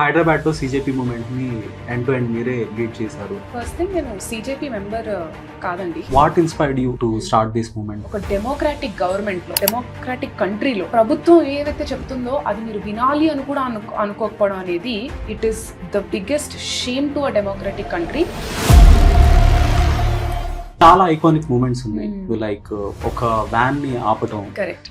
హైదరాబాద్ లో CJP movement ని end to end మీరే లీడ్ చేశారు. ఫస్ట్ థింగ్ నేను సీజేపీ మెంబర్ కాదండి. What inspired you to start this movement? ఒక డెమోక్రాటిక్ గవర్నమెంట్ లో, డెమోక్రాటిక్ కంట్రీలో ప్రభుత్వం ఏదైతే చెప్తుందో అది మీరు వినాలి అని కూడా అనుకోకపోవడం అనేది it is the biggest shame to a democratic country. చాలా ఐకానిక్ మూమెంట్స్ ఉన్నాయి, లైక్ ఒక వ్యాన్ ని ఆపటం. కరెక్ట్.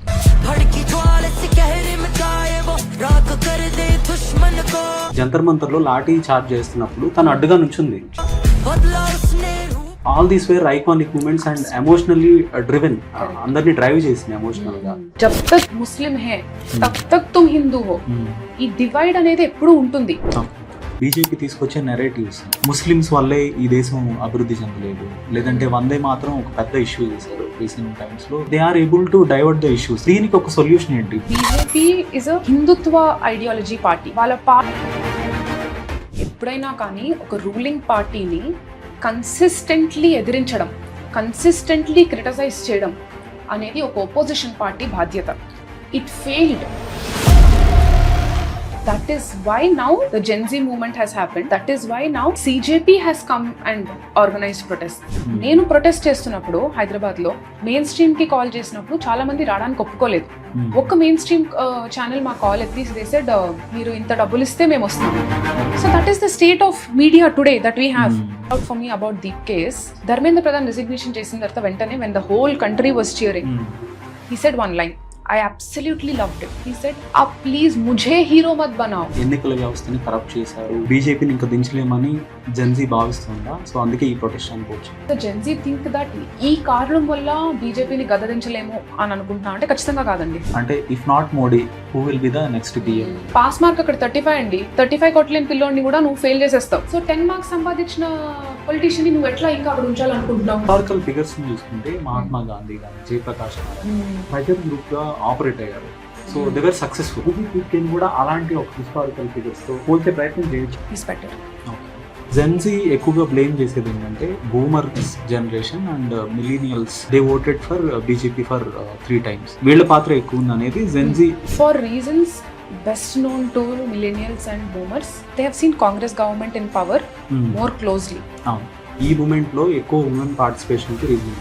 జంతర్ మంతర్ లో లాఠీ చార్జ్ చేస్తున్నప్పుడు తను అడ్డుగా నుంచుంది. All these were iconic moments and emotionally driven. అందరినీ డ్రైవ్ చేసింది ఎమోషనల్ గా. జబ్ తక్ ముస్లిం హే తబ్ తక్ తుమ్ హిందూ హో. ఈ డివైడ్ అనేది ఎప్పుడు ఉంటుంది. బీజేపీ తీసుకొచ్చే నెరేటివ్స్ ముస్లిమ్స్ వల్లే ఈ దేశం అభివృద్ధి చెందలేదు, లేదంటే వందే మాత్రం ఒక పెద్ద ఇష్యూ చేశారు రీసెంట్ టైమ్స్ లో. They are able to divert the issues. దీనికి ఒక సొల్యూషన్ ఏంటి? BJP is a Hindutva ideology party. వాళ్ళ ఎప్పుడైనా కానీ ఒక రూలింగ్ పార్టీని కన్సిస్టెంట్లీ ఎదిరించడం, కన్సిస్టెంట్లీ క్రిటిసైజ్ చేయడం అనేది ఒక ఒపోజిషన్ పార్టీ బాధ్యత. It failed. That is why now the Gen Z movement has happened. That is why now CJP has come and organized protest. నేను ప్రొటెస్ట్ చేస్తున్నప్పుడు హైదరాబాద్ లో మెయిన్ స్ట్రీమ్ కి call చేసినప్పుడు చాలా మంది రావడానికి ఒప్పుకోలేదు. ఒక్క మెయిన్ స్ట్రీమ్ ఛానల్ మా కాల్ ఎత్తి దే సెడ్ మీరు ఇంత డబ్బులు ఇస్తే మేము వస్తాం. So that is the state of media today that we have. For me about the case, Dharmendra Pradhan resignation చేసిన తర్వాత వెంటనే when the whole country was cheering, he said one line. I absolutely loved it. He said, "Ab please mujhe hero mat banao." ఎన్నికల వ్యవస్థని corrupt చేశారు, బీజేపీని ఇంకా దించలేమని Gen Z భావిస్తుందా? So అందుకే ఈ ప్రొటెస్ట్ అనుకోవచ్చు. The Gen Z think that ఈ కారణం వల్ల బీజేపీని గద్దదించలేము అని అనుకుంటున్నా అంటే ఖచ్చితంగా కాదండి. అంటే if not Modi, who will be the next PM? Pass mark అక్కడ 35 అండి. 35 కొట్టలేని పిల్లోడిని కూడా నువ్వు ఫెయిల్ చేసేస్తావు. సో 10 మార్క్స్ సంపాదించిన పొలిటీషియన్ ని నువ్వు ఎట్లా ఇంకా అక్కడ ఉంచాలనుకుంటున్నావు? హిస్టారికల్ ఫిగర్స్ చూసుకుంటే మహాత్మా గాంధీ గాని, జయప్రకాష్ నారాయణ గ్రూప్ గా ఆపరేట్ అయ్యారు. So they were successful. కూడా అలాంటి ఒక హిస్టారికల్ ఫిగర్స్ తో పోల్చే ప్రయత్నం చేయొచ్చు. జెన్జీ ఎక్కువగా బ్లేమ్ చేసేది ఏంటంటే boomer generation and millennials they voted for BJP for 3 times. వీళ్ళ పాత్ర ఎక్కువ ఉంది అనేది Gen Z. For reasons best known to millennials and boomers, they have seen Congress government in power more closely. ఈ మూమెంట్ లో ఎక్కువ ఉమెన్ పార్టిసిపేషన్ కి reason.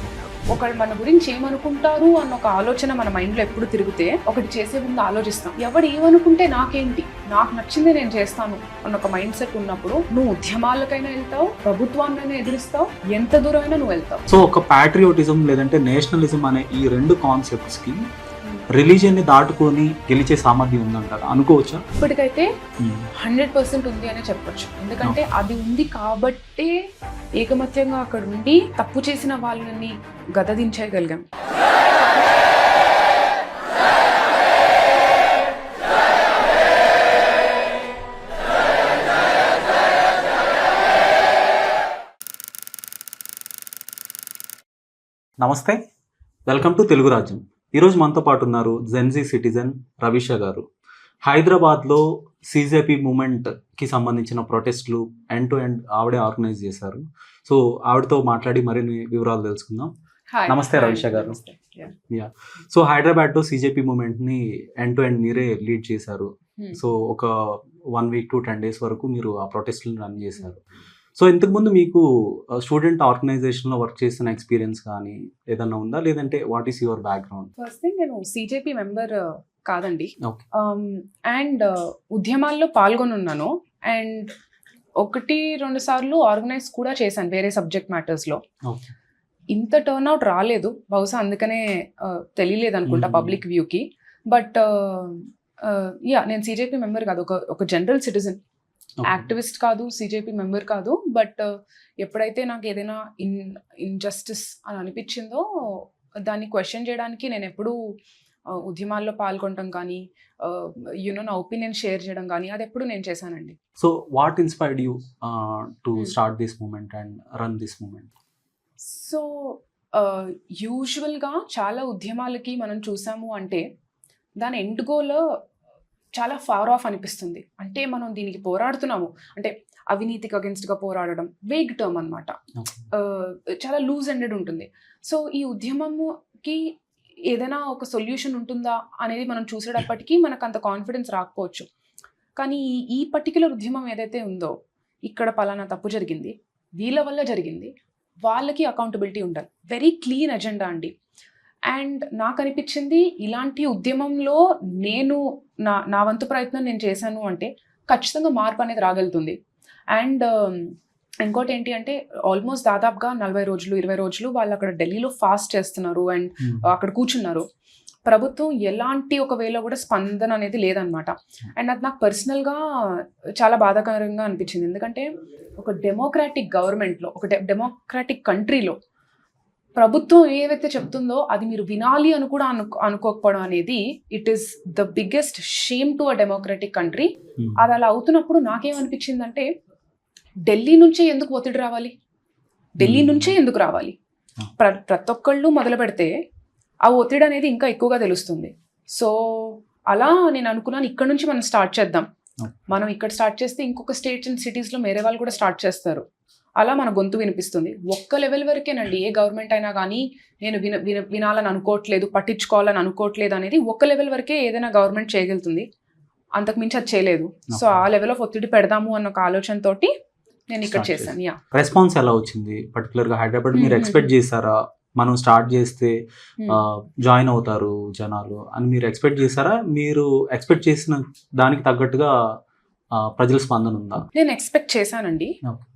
ఒకళ్ళు మన గురించి ఏమనుకుంటారు అన్న ఒక ఆలోచన మన మైండ్ లో ఎప్పుడు తిరిగితే ఒకటి చేసే ముందు ఆలోచిస్తాం. ఎవడు ఏమనుకుంటే నాకేంటి, నాకు నచ్చింది నేను చేస్తాను అన్న ఒక మైండ్ సెట్ ఉన్నప్పుడు నువ్వు ఉద్యమాలకైనా వెళ్తావు, ప్రభుత్వాన్నైనా ఎదురిస్తావు, ఎంత దూరమైనా నువ్వు వెళ్తావు. సో ఒక ప్యాట్రియోటిజం లేదంటే నేషనలిజం అనే ఈ 2 కాన్సెప్ట్స్ కి రిలీజియన్ ని దాటుకొని గెలిచే సామర్థ్యం ఉందంటారు, అనుకోవచ్చా? ఇప్పటికైతే 100% ఉంది అనే చెప్పొచ్చు. ఎందుకంటే అది ఉంది కాబట్టే ఏకమత్యంగా అక్కడ ఉండి తప్పు చేసిన వాళ్ళని గదదించగలిగాం. నమస్తే, వెల్కమ్ టు తెలుగు రాజ్యం. ఈరోజు మనతో పాటు ఉన్నారు జెన్జీ సిటిజన్ రవీష గారు. హైదరాబాద్లో సీజేపీ మూమెంట్ కి సంబంధించిన ప్రొటెస్ట్లు ఎండ్ టు ఎండ్ ఆవిడే ఆర్గనైజ్ చేశారు. సో ఆవిడతో మాట్లాడి మరిన్ని వివరాలు తెలుసుకుందాం. నమస్తే రవీష గారు. సో హైదరాబాద్లో సీజేపీ మూమెంట్ ని ఎండ్ టు ఎండ్ మీరే లీడ్ చేశారు. సో ఒక 1 week to 10 days వరకు మీరు ఆ ప్రొటెస్ట్లను రన్ చేశారు. సో ఇంతకుముందు మీకు స్టూడెంట్ ఆర్గనైజేషన్ లో వర్క్ చేసిన ఎక్స్పీరియన్స్ కానీ ఏదన్నా ఉందా, లేదంటే what is your background? First thing నేను సీజేపీ మెంబర్ కాదండి. అండ్ ఉద్యమాల్లో పాల్గొనున్నాను. అండ్ 1-2 సార్లు ఆర్గనైజ్ కూడా చేశాను వేరే సబ్జెక్ట్ మ్యాటర్స్ లో. ఇంత టర్న్అవుట్ రాలేదు, బహుశా అందుకనే తెలియలేదు అనుకుంటా పబ్లిక్ వ్యూకి. బట్ నేను సీజేపీ మెంబర్ కాదు, ఒక జనరల్ సిటిజన్. యాక్టివిస్ట్ కాదు, సీజేపీ మెంబర్ కాదు. బట్ ఎప్పుడైతే నాకు ఏదైనా ఇన్జస్టిస్ అని అనిపించిందో దాన్ని క్వశ్చన్ చేయడానికి నేను ఎప్పుడూ ఉద్యమాల్లో పాల్గొనడం కానీ నా ఒపీనియన్ షేర్ చేయడం కానీ అది ఎప్పుడు నేను చేశానండి. So what inspired you to start this movement and run this movement? So యూజువల్గా చాలా ఉద్యమాలకి మనం చూసాము అంటే దాని ఎండ్ గోల్ చాలా ఫార్ ఆఫ్ అనిపిస్తుంది. అంటే మనం దీనికి పోరాడుతున్నాము అంటే అవినీతికి అగెన్స్ట్గా పోరాడడం వేగ్ టర్మ్ అనమాట, చాలా లూజ్ ఎండెడ్ ఉంటుంది. సో ఈ ఉద్యమంకి ఏదైనా ఒక సొల్యూషన్ ఉంటుందా అనేది మనం చూసేటప్పటికీ మనకు అంత కాన్ఫిడెన్స్ రాకపోవచ్చు. కానీ ఈ పర్టిక్యులర్ ఉద్యమం ఏదైతే ఉందో ఇక్కడ పలానా తప్పు జరిగింది, వీళ్ళ వల్ల జరిగింది, వాళ్ళకి అకౌంటబిలిటీ ఉండాలి. వెరీ క్లీన్ ఎజెండా అండి. అండ్ నాకు అనిపించింది ఇలాంటి ఉద్యమంలో నేను నా వంతు ప్రయత్నం నేను చేశాను అంటే ఖచ్చితంగా మార్పు అనేది రాగలుగుతుంది. అండ్ ఇంకోటి ఏంటి అంటే ఆల్మోస్ట్ దాదాపుగా 40 రోజులు 20 రోజులు వాళ్ళు అక్కడ ఢిల్లీలో ఫాస్ట్ చేస్తున్నారు అండ్ అక్కడ కూర్చున్నారు. ప్రభుత్వం ఎలాంటి ఒక వేలో కూడా స్పందన అనేది లేదనమాట. అండ్ అది నాకు పర్సనల్గా చాలా బాధాకరంగా అనిపించింది. ఎందుకంటే ఒక డెమోక్రాటిక్ గవర్నమెంట్లో, ఒక డెమోక్రాటిక్ కంట్రీలో ప్రభుత్వం ఏవైతే చెప్తుందో అది మీరు వినాలి అని కూడా అనుకోకపోవడం అనేది it is the biggest shame to a democratic country. అది అలా అవుతున్నప్పుడు నాకేమనిపించిందంటే ఢిల్లీ నుంచే ఎందుకు ఒత్తిడి రావాలి, ఢిల్లీ నుంచే ఎందుకు రావాలి, ప్రతి ఒక్కళ్ళు మొదలు పెడితే ఆ ఒత్తిడి అనేది ఇంకా ఎక్కువగా తెలుస్తుంది. సో అలా నేను అనుకున్నాను ఇక్కడ నుంచి మనం స్టార్ట్ చేద్దాం. మనం ఇక్కడ స్టార్ట్ చేస్తే ఇంకొక స్టేట్స్ అండ్ సిటీస్లో వేరే వాళ్ళు కూడా స్టార్ట్ చేస్తారు. అలా మన గొంతు వినిపిస్తుంది. ఒక్క లెవెల్ వరకేనండి. ఏ గవర్నమెంట్ అయినా కానీ నేను వినాలని అనుకోవట్లేదు, పట్టించుకోవాలని అనుకోవట్లేదు అనేది ఒక్క లెవెల్ వరకే ఏదైనా గవర్నమెంట్ చేయగలుగుతుంది. అంతకు మించి అది చేయలేదు. సో ఆ లెవెల్ ఆఫ్ ఒత్తిడి పెడదాము అన్న ఒక ఆలోచనతోటి నేను ఇక్కడ చేశాను. రెస్పాన్స్ ఎలా వచ్చింది? పర్టికులర్ గా హైదరాబాద్ మీరు ఎక్స్పెక్ట్ చేశారా మనం స్టార్ట్ చేస్తే జాయిన్ అవుతారు జనాలు అని మీరు ఎక్స్పెక్ట్ చేశారా? మీరు ఎక్స్పెక్ట్ చేసిన దానికి తగ్గట్టుగా ప్రజల స్పందన ఉందా? నేను ఎక్స్పెక్ట్ చేశానండి.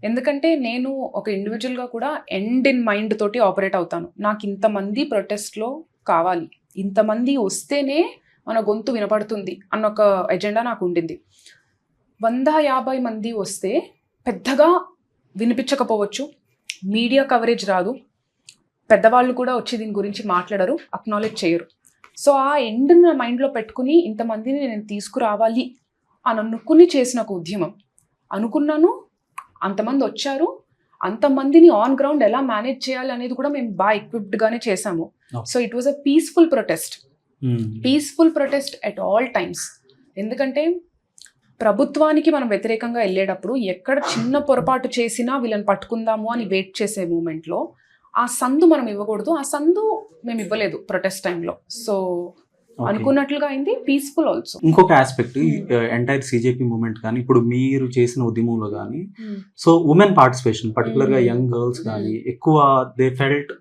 ఎందుకంటే నేను ఒక ఇండివిజువల్గా కూడా ఎండ్ ఇన్ మైండ్ తోటి ఆపరేట్ అవుతాను. నాకు ఇంతమంది ప్రొటెస్ట్లో కావాలి, ఇంతమంది వస్తేనే మన గొంతు వినపడుతుంది అన్న ఒక ఎజెండా నాకు ఉండింది. 150 మంది వస్తే పెద్దగా వినిపించకపోవచ్చు, మీడియా కవరేజ్ రాదు, పెద్దవాళ్ళు కూడా వచ్చి దీని గురించి మాట్లాడరు, అక్నాలెడ్జ్ చేయరు. సో ఆ ఎండ్ నా మైండ్లో పెట్టుకుని ఇంతమందిని నేను తీసుకురావాలి అని అనుకుని చేసిన ఒక ఉద్యమం. అనుకున్నాను, అంతమంది వచ్చారు, అంతమందిని ఆన్ గ్రౌండ్ ఎలా మేనేజ్ చేయాలి అనేది కూడా మేము బాగా ఎక్విప్డ్గానే చేసాము. So it was a peaceful protest at all times. ఎందుకంటే ప్రభుత్వానికి మనం వ్యతిరేకంగా వెళ్ళేటప్పుడు ఎక్కడ చిన్న పొరపాటు చేసినా వీళ్ళని పట్టుకుందాము అని వెయిట్ చేసే మూమెంట్లో ఆ సందు మనం ఇవ్వకూడదు. ఆ సందు మేము ఇవ్వలేదు ప్రొటెస్ట్ టైంలో. సో అనుకున్నట్లుగా అయింది, పీస్ఫుల్ ఆల్సో. ఇంకొక ఆస్పెక్ట్ ఎంటైర్ సిజేపీ మూమెంట్ కానీ ఇప్పుడు మీరు చేసిన ఉద్యమంలో కానీ సో ఉమెన్ పార్టిసిపేషన్ పర్టికులర్ గా యంగ్ గర్ల్స్ కానీ ఎక్కువ they felt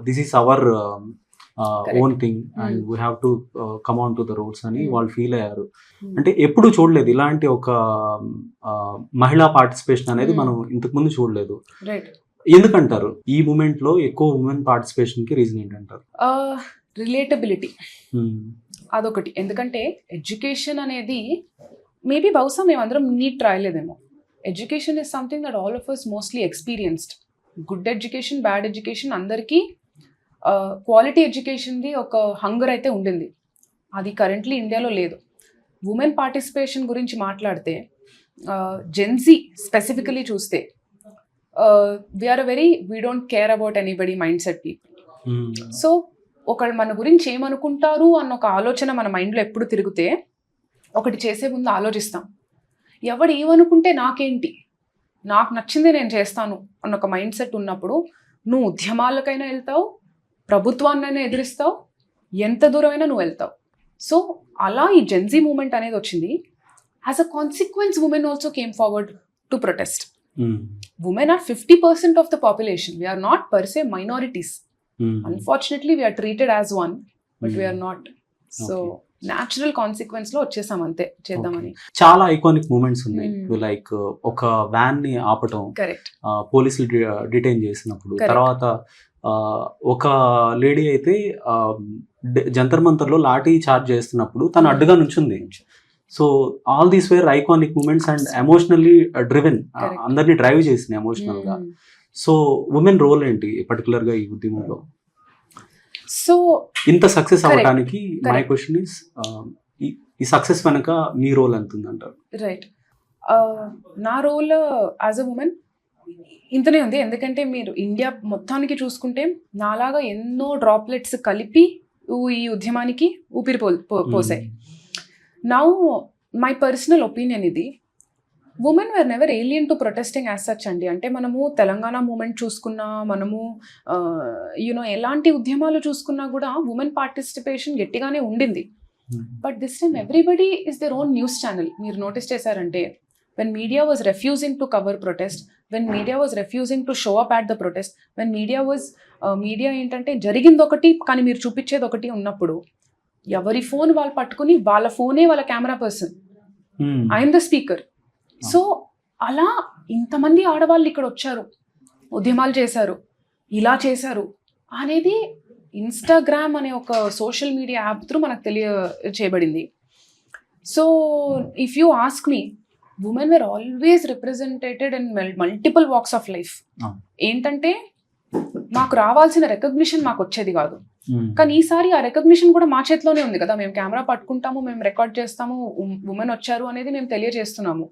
this is our own thing and we have to come on to the roads అని వాళ్ళు ఫీల్ అయ్యారు. అంటే ఎప్పుడు చూడలేదు ఇలాంటి ఒక మహిళా పార్టిసిపేషన్ అనేది మనం ఇంతకు ముందు చూడలేదు. ఎందుకంటారు ఈ మూమెంట్ లో ఎక్కువ ఉమెన్ పార్టిసిపేషన్ కి రీజన్ ఏంటంటారు? రిలేటబిలిటీ అదొకటి. ఎందుకంటే ఎడ్యుకేషన్ అనేది మేబీ బహుశా మేమందరం నీట్ రాయలేదేమో. Education is something that all of us mostly experienced. Good education, bad education, అందరికీ క్వాలిటీ ఎడ్యుకేషన్ది ఒక హంగర్ అయితే ఉండింది. అది కరెంట్లీ ఇండియాలో లేదు. ఉమెన్ పార్టిసిపేషన్ గురించి మాట్లాడితే జెన్జీ స్పెసిఫికలీ చూస్తే we don't care about anybody mind set people. So ఒకళ్ళు మన గురించి ఏమనుకుంటారు అన్న ఒక ఆలోచన మన మైండ్లో ఎప్పుడు తిరిగితే ఒకటి చేసే ముందు ఆలోచిస్తాం. ఎవడు ఏమనుకుంటే నాకేంటి, నాకు నచ్చింది నేను చేస్తాను అన్న ఒక మైండ్ సెట్ ఉన్నప్పుడు నువ్వు ఉద్యమాలకైనా వెళ్తావు, ప్రభుత్వాన్నైనా ఎదిరిస్తావు, ఎంత దూరమైనా నువ్వు వెళ్తావు. సో అలా ఈ జెన్జీ మూమెంట్ అనేది వచ్చింది. As a consequence women also came forward to protest. Women are 50% of the population. We are not per se minorities. Unfortunately, we are treated as one, but we are not. So, natural consequence లో వచ్చేసాం అంతే చేద్దామని. చాలా iconic moments ఉన్నాయి. Like ఒక van ని ఆపటం, పోలీసులు detain చేసినప్పుడు, తర్వాత ఒక లేడీ అయితే జంతర్ మంతర్ లో లాఠీ చార్జ్ చేస్తున్నప్పుడు తను అడ్డుగా నుంచుంది. So all these were iconic moments and emotionally driven, అందరినీ డ్రైవ్ చేసింది ఎమోషనల్ గా. సో ఉమెన్ రోల్ ఏంటి పర్టికులర్ గా ఈ ఉద్యమంలో? సో ఇంత సక్సెస్ అవ్వడానికి మై క్వశ్చన్ ఇస్ ఈ సక్సెస్ వెనక మీ రోల్ ఎంత ఉందంటారు? రైట్, నా రోల్ యాజ్ అ ఉమెన్ ఇంతనే ఉంది. ఎందుకంటే మీరు ఇండియా మొత్తానికి చూసుకుంటే నాలాగా ఎన్నో డ్రాప్లెట్స్ కలిపి ఈ ఉద్యమానికి ఊపిరి పోసాయి. Now, my personal opinion ఇది, women were never alien to protesting as such అండి. అంటే మనము తెలంగాణ మూమెంట్ చూసుకున్నా, మనము ఎలాంటి ఉద్యమాలు చూసుకున్నా కూడా ఉమెన్ పార్టిసిపేషన్ గట్టిగానే ఉండింది. But this time everybody is their own news channel. మీరు నోటీస్ చేశారంటే when media was refusing to cover protest, when media was refusing to show up at the protest, when media ఏంటంటే జరిగింది ఒకటి కానీ మీరు చూపించేది ఒకటి ఉన్నప్పుడు ఎవరి ఫోన్ వాళ్ళు పట్టుకుని వాళ్ళ ఫోనే వాళ్ళ camera person, I'm the speaker. So అలా ఇంతమంది ఆడవాళ్ళు ఇక్కడ వచ్చారు, ఉద్యమాలు చేశారు, ఇలా చేశారు అనేది ఇన్స్టాగ్రామ్ అనే ఒక సోషల్ మీడియా యాప్ త్రూ మనకు తెలియచేయబడింది. So if you ask me, women were always represented in multiple walks of life. ఏంటంటే మాకు రావాల్సిన రికగ్నిషన్ మాకు వచ్చేది కాదు, కానీ ఈసారి ఆ రికగ్నిషన్ కూడా మా చేతిలోనే ఉంది కదా. మేము కెమెరా పట్టుకుంటాము, మేము రికార్డ్ చేస్తాము, ఉమెన్ వచ్చారు అనేది మేము తెలియజేస్తున్నాము.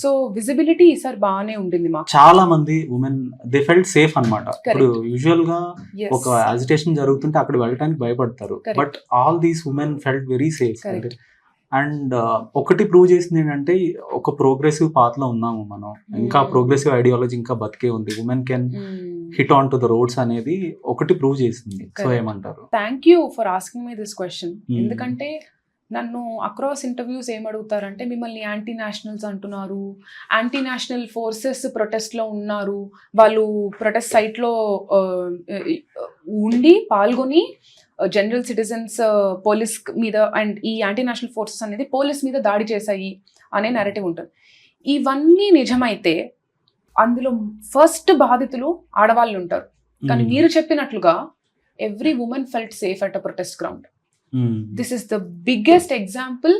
సో విజిబిలిటీ ఈసారి బాగానే ఉండింది మాకు. చాలా మంది ఉమెన్ దే ఫెల్ట్ సేఫ్ అన్నమాట. ఇప్పుడు యూజువల్ గా ఒక అజిటేషన్ జరుగుతుంటే అక్కడ వెళ్ళడానికి భయపడతారు, but all these women felt very safe. And ఒకటి ప్రూవ్ చేసింది ఏంటంటే ఒక ప్రోగ్రెసివ్ పాత్ లో ఉన్నాము మనం, ఇంకా ప్రోగ్రెసివ్ ఐడియాలజీ ఇంకా బతికే ఉంది, women can hit on to the roads అనేది ఒకటి ప్రూవ్ చేసింది. సో ఏమంటారు? Thank you for asking me this question. ఎందుకంటే నన్ను అక్రాస్ ఇంటర్వ్యూస్ ఏమడుగుతారంటే, మిమ్మల్ని యాంటీ నేషనల్స్ అంటున్నారు, యాంటీ నేషనల్ ఫోర్సెస్ ప్రొటెస్ట్లో ఉన్నారు, వాళ్ళు ప్రొటెస్ట్ సైట్లో ఉండి పాల్గొని జనరల్ సిటిజన్స్ పోలీస్ మీద అండ్ ఈ యాంటీ నేషనల్ ఫోర్సెస్ అనేది పోలీస్ మీద దాడి చేశాయి అనే నెరేటివ్ ఉంటుంది. ఇవన్నీ నిజమైతే అందులో ఫస్ట్ బాధితులు ఆడవాళ్ళు ఉంటారు. కానీ మీరు చెప్పినట్లుగా every women felt safe at a protest ground. This is the biggest example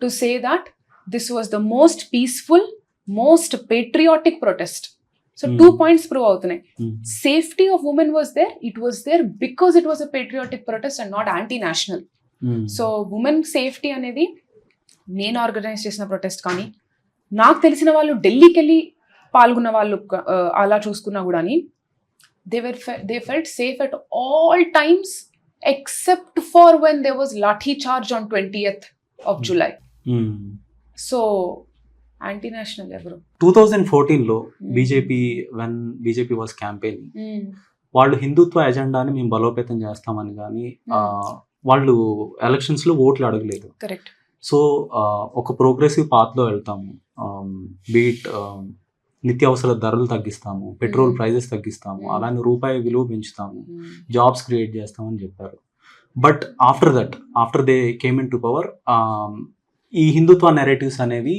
to say that this was the most peaceful, most patriotic protest. So 2 points prove అవుతున్నాయి. Safety of women was there. It was there because it was a patriotic protest and not anti-national. So women safety అనేది నేను organise చేసిన protest కానీ నాకు తెలిసిన వాళ్ళు ఢిల్లీకి వెళ్ళి పాల్గొన్న వాళ్ళు అలా చూసుకున్నా కూడా they felt safe at all times except for when there was lathi charge on 20th of July. So anti national ఎవరు 2014లో బీజేపీ వాజ్ క్యాంపెయిన్, వాళ్ళు హిందుత్వ ఎజెండాని మేము బలోపేతం చేస్తామని కానీ వాళ్ళు ఎలక్షన్స్ లో ఓట్లు అడగలేదు. కరెక్ట్. సో ఒక ప్రోగ్రెసివ్ పాత్ లో వెళ్తాము, బీట్ నిత్యావసర ధరలు తగ్గిస్తాము, పెట్రోల్ ప్రైజెస్ తగ్గిస్తాము, అలానే రూపాయి విలువ పెంచుతాము, జాబ్స్ క్రియేట్ చేస్తామని చెప్పారు. But after they came in to power, ఈ హిందుత్వ నెరేటివ్స్ అనేవి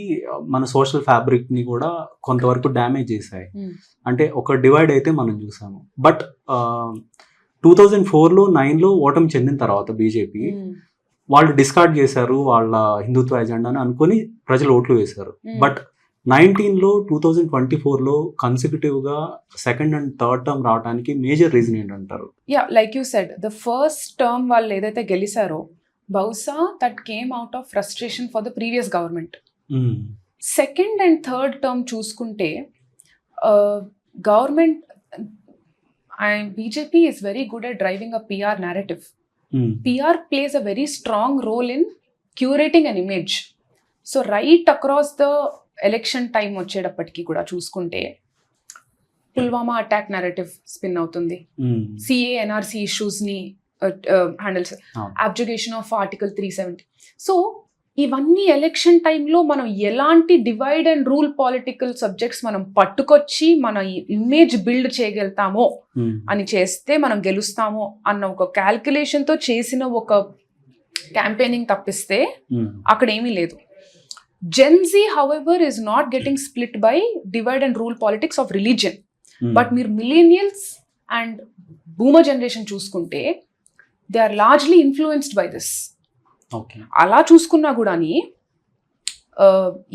మన సోషల్ ఫ్యాబ్రిక్ ని కూడా కొంతవరకు డ్యామేజ్ చేశాయి. అంటే ఒక డివైడ్ అయితే మనం చూసాము. బట్ 2004లో 9లో ఓటమి చెందిన తర్వాత బీజేపీ వాళ్ళు డిస్కార్డ్ చేశారు వాళ్ళ హిందుత్వ ఎజెండాని అనుకుని ప్రజలు ఓట్లు వేశారు. బట్ 2024లో కన్సిక్యూటివ్ గా సెకండ్ అండ్ థర్డ్ టర్మ్ రావడానికి మేజర్ రీజన్ ఏంటంటారు? Like you said, the first term వాళ్ళు ఏదైతే గెలిచారో బహుశా that came out of frustration for the previous government. Second and third term చూసుకుంటే government BJP is very good at driving a PR narrative. PR plays a very strong role in curating an image. So right across the election time వచ్చేటప్పటికి కూడా చూసుకుంటే Pulwama attack narrative spin అవుతుంది, CA NRC issues ని handles, అబ్జుగేషన్ of article 370. So ఇవన్నీ election టైంలో మనం ఎలాంటి divide and rule political subjects మనం పట్టుకొచ్చి మన ఇమేజ్ బిల్డ్ చేయగలుగుతామో అని చేస్తే మనం గెలుస్తామో అన్న ఒక క్యాల్కులేషన్ తో చేసిన ఒక క్యాంపెయినింగ్ తప్పిస్తే అక్కడ ఏమీ లేదు. Gen Z, however, is not getting split by divide and rule politics of religion. But మీరు millennials and boomer generation చూసుకుంటే they are largely influenced by this. Okay. అలా చూసుకున్నా కూడా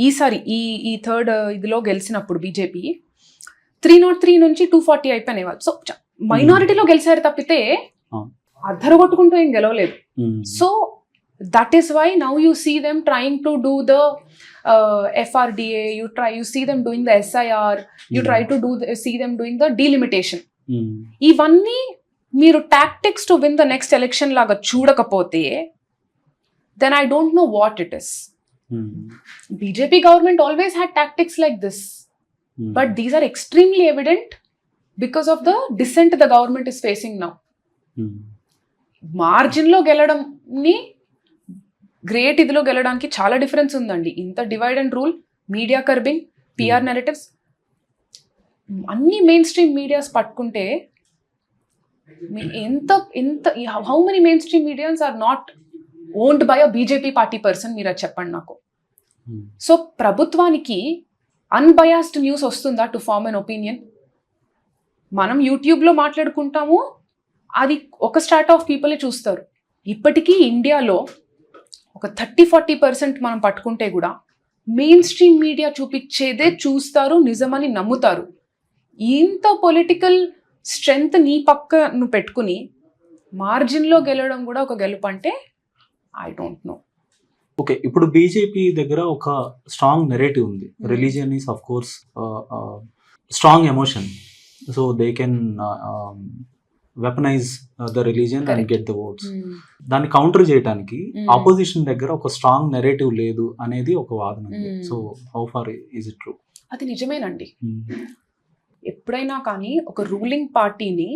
ఈసారి ఈ థర్డ్ ఇదిలో గెలిచినప్పుడు బీజేపీ 303 నుంచి 240 అయిపోయినాయి వాళ్ళు. సో మైనారిటీలో గెలిచారు తప్పితే అద్దరగొట్టుకుంటూ ఏం గెలవలేదు. So that is why now you see them trying to do the FRDA, you see them doing the SIR, you try to see them doing the delimitation. ఇవన్నీ మీరు tactics to win the next election లాగా చూడకపోతే then I don't know what it is. BJP government always had tactics like this, but these are extremely evident because of the dissent the government is facing now. Margin లో గెలడం ని great ఇదిలో గెలవడానికి చాలా difference ఉందండి. ఇంత divide and rule, media curbing, PR narratives, అన్ని mainstream medias పట్టుకుంటే ఎంత ఎంత how many mainstream medias are not owned by a BJP party person? మీరు అది చెప్పండి నాకు. సో ప్రభుత్వానికి అన్బయాస్డ్ న్యూస్ వస్తుందా టు ఫార్మ్ అన్ ఒపీనియన్? మనం యూట్యూబ్లో మాట్లాడుకుంటాము, అది ఒక స్టార్ట్ ఆఫ్ పీపులే చూస్తారు. ఇప్పటికీ ఇండియాలో ఒక 30-40% మనం పట్టుకుంటే కూడా మెయిన్ స్ట్రీమ్ మీడియా చూపించేదే చూస్తారు, నిజమని నమ్ముతారు. ఇంత పొలిటికల్ స్ట్రెంగ్త్ నీ పక్క నువ్వు పెట్టుకుని మార్జిన్లో గెలవడం కూడా ఒక గెలుపు అంటే ఐ డోంట్ నో. ఓకే, ఇప్పుడు బీజేపీ దగ్గర ఒక స్ట్రాంగ్ నెరేటివ్ ఉంది. Religion is of course strong emotion, so they can weaponise the religion and get the votes. దాన్ని కౌంటర్ చేయడానికి ఆపోజిషన్ దగ్గర ఒక స్ట్రాంగ్ నెరేటివ్ లేదు అనేది ఒక వాదన. So how far is it true? అది నిజమేనండి. ఎప్పుడైనా కానీ ఒక రూలింగ్ పార్టీని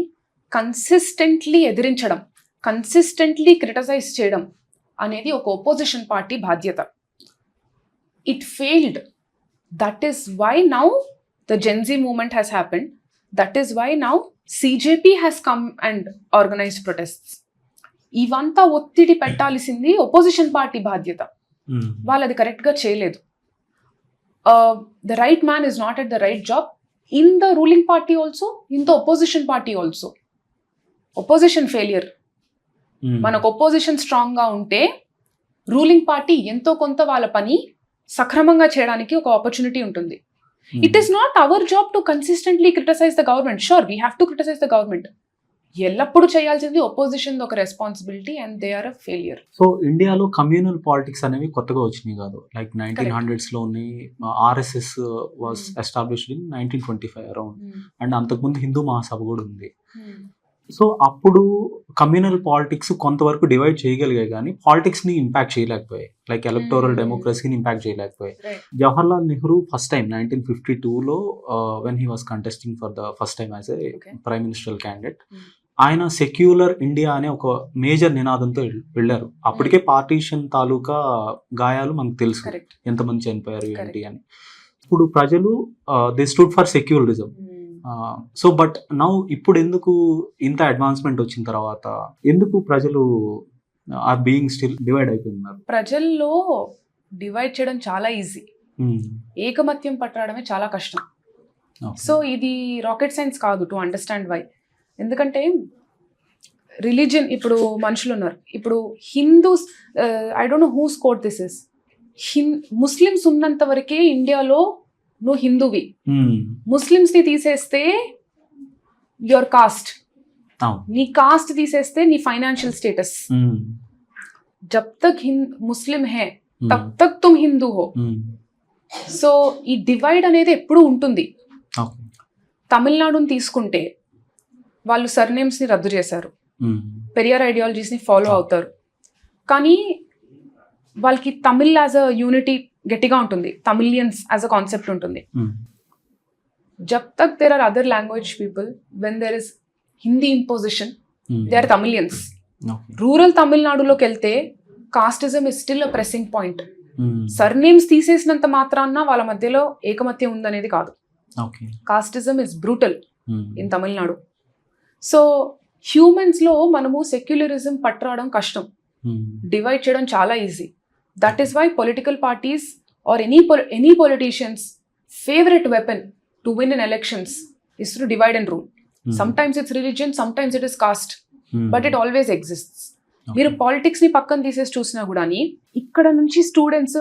కన్సిస్టెంట్లీ ఎదిరించడం, కన్సిస్టెంట్లీ క్రిటిసైజ్ చేయడం అనేది ఒక ఒపోజిషన్ పార్టీ బాధ్యత. It failed. That is why now the Gen Z movement has happened. That is why now CJP has come and organized protests. ఇవంతా ఒత్తిడి పెట్టాల్సింది ఒపోజిషన్ పార్టీ బాధ్యత. వాళ్ళు అది కరెక్ట్గా చేయలేదు. The right man is not at the right job in the ruling party also, in the opposition party also. Opposition failure. మనకు opposition స్ట్రాంగ్గా ఉంటే రూలింగ్ పార్టీ ఎంతో కొంత వాళ్ళ పని సక్రమంగా చేయడానికి ఒక ఆపర్చునిటీ ఉంటుంది. It is not our job to consistently criticize the government. Sure, we have to criticize the government. ఎల్లప్పుడూ చేయాల్సింది ఒపోజిషన్ ఒక responsibility and they are a failure. So ఇండియాలో కమ్యూనల్ పాలిటిక్స్ అనేవి కొత్తగా వచ్చినాయి కాదు. లైక్ 1900s లోని RSS was established in 1925 around. And అంతకుముందు హిందూ మహాసభ కూడా ఉంది. సో అప్పుడు కమ్యూనల్ పాలిటిక్స్ కొంతవరకు డివైడ్ చేయగలిగాయి కానీ పాలిటిక్స్ ని ఇంపాక్ట్ చేయలేకపోయాయి. లైక్ ఎలక్టోరల్ డెమోక్రసీని ఇంపాక్ట్ చేయలేకపోయాయి. జవహర్లాల్ నెహ్రూ ఫస్ట్ టైం 1952లో when he was contesting for the first time as a prime ministerial candidate, ఆయన సెక్యులర్ ఇండియా అనే ఒక మేజర్ నినాదంతో వెళ్ళారు. అప్పటికే పార్టీషన్ తాలూకా గాయాలు మనకు తెలుసు, ఎంతమంది చనిపోయారు ఏంటి అని. ఇప్పుడు ప్రజలు they stood for secularism. So but now ఇప్పుడు ఎందుకు ఇంత అడ్వాన్స్మెంట్ వచ్చిన తర్వాత ఎందుకు ప్రజలు ఆర్ బీయింగ్ స్టిల్ డివైడ్ అయిపోతున్నారు? ప్రజల్లో డివైడ్ చేయడం చాలా ఈజీ, ఏకమత్యం పట్టడమే చాలా కష్టం. సో ఇది రాకెట్ సైన్స్ కాదు టు అండర్స్టాండ్ వై. ఎందుకంటే రిలీజియన్, ఇప్పుడు మనుషులు ఉన్నారు, ఇప్పుడు Hindus, I don't know whose quote this is, Muslims ఉన్నంత వరకే ఇండియాలో నువ్వు హిందూవి. ముస్లిమ్స్ ని తీసేస్తే యువర్ కాస్ట్, నీ కాస్ట్ తీసేస్తే నీ ఫైనాన్షియల్ స్టేటస్. జబ్ తక్ ముస్లిం హే తబ్ తక్ తుమ్ హిందూ హో. సో ఈ డివైడ్ అనేది ఎప్పుడు ఉంటుంది. తమిళనాడుని తీసుకుంటే వాళ్ళు సర్నేమ్స్ ని రద్దు చేశారు, పెరియార్ ఐడియాలజీస్ ని ఫాలో అవుతారు, కానీ వాళ్ళకి తమిళ్ యాజ్ అ యూనిటీ గట్టిగా ఉంటుంది, తమిళియన్స్ యాజ్ అ కాన్సెప్ట్ ఉంటుంది. జబ్ తక్ there are other language people, when there is Hindi imposition, they are Tamilians. Rural తమిళనాడులోకి వెళ్తే casteism is still a pressing point. Surnames తీసేసినంత మాత్రాన వాళ్ళ మధ్యలో ఏకమత్యం ఉందనేది కాదు. Casteism is brutal in Tamil Nadu. So humans లో మనము సెక్యులరిజం పట్టరావడం కష్టం, డివైడ్ చేయడం చాలా easy. That is why political parties or any politician's favorite weapon to win in elections is to divide and rule. Sometimes it's religion, sometimes it is caste, but it always exists. మీరు politics ని పక్కన తీసేసి చూసినా కూడా ఇక్కడ నుంచి students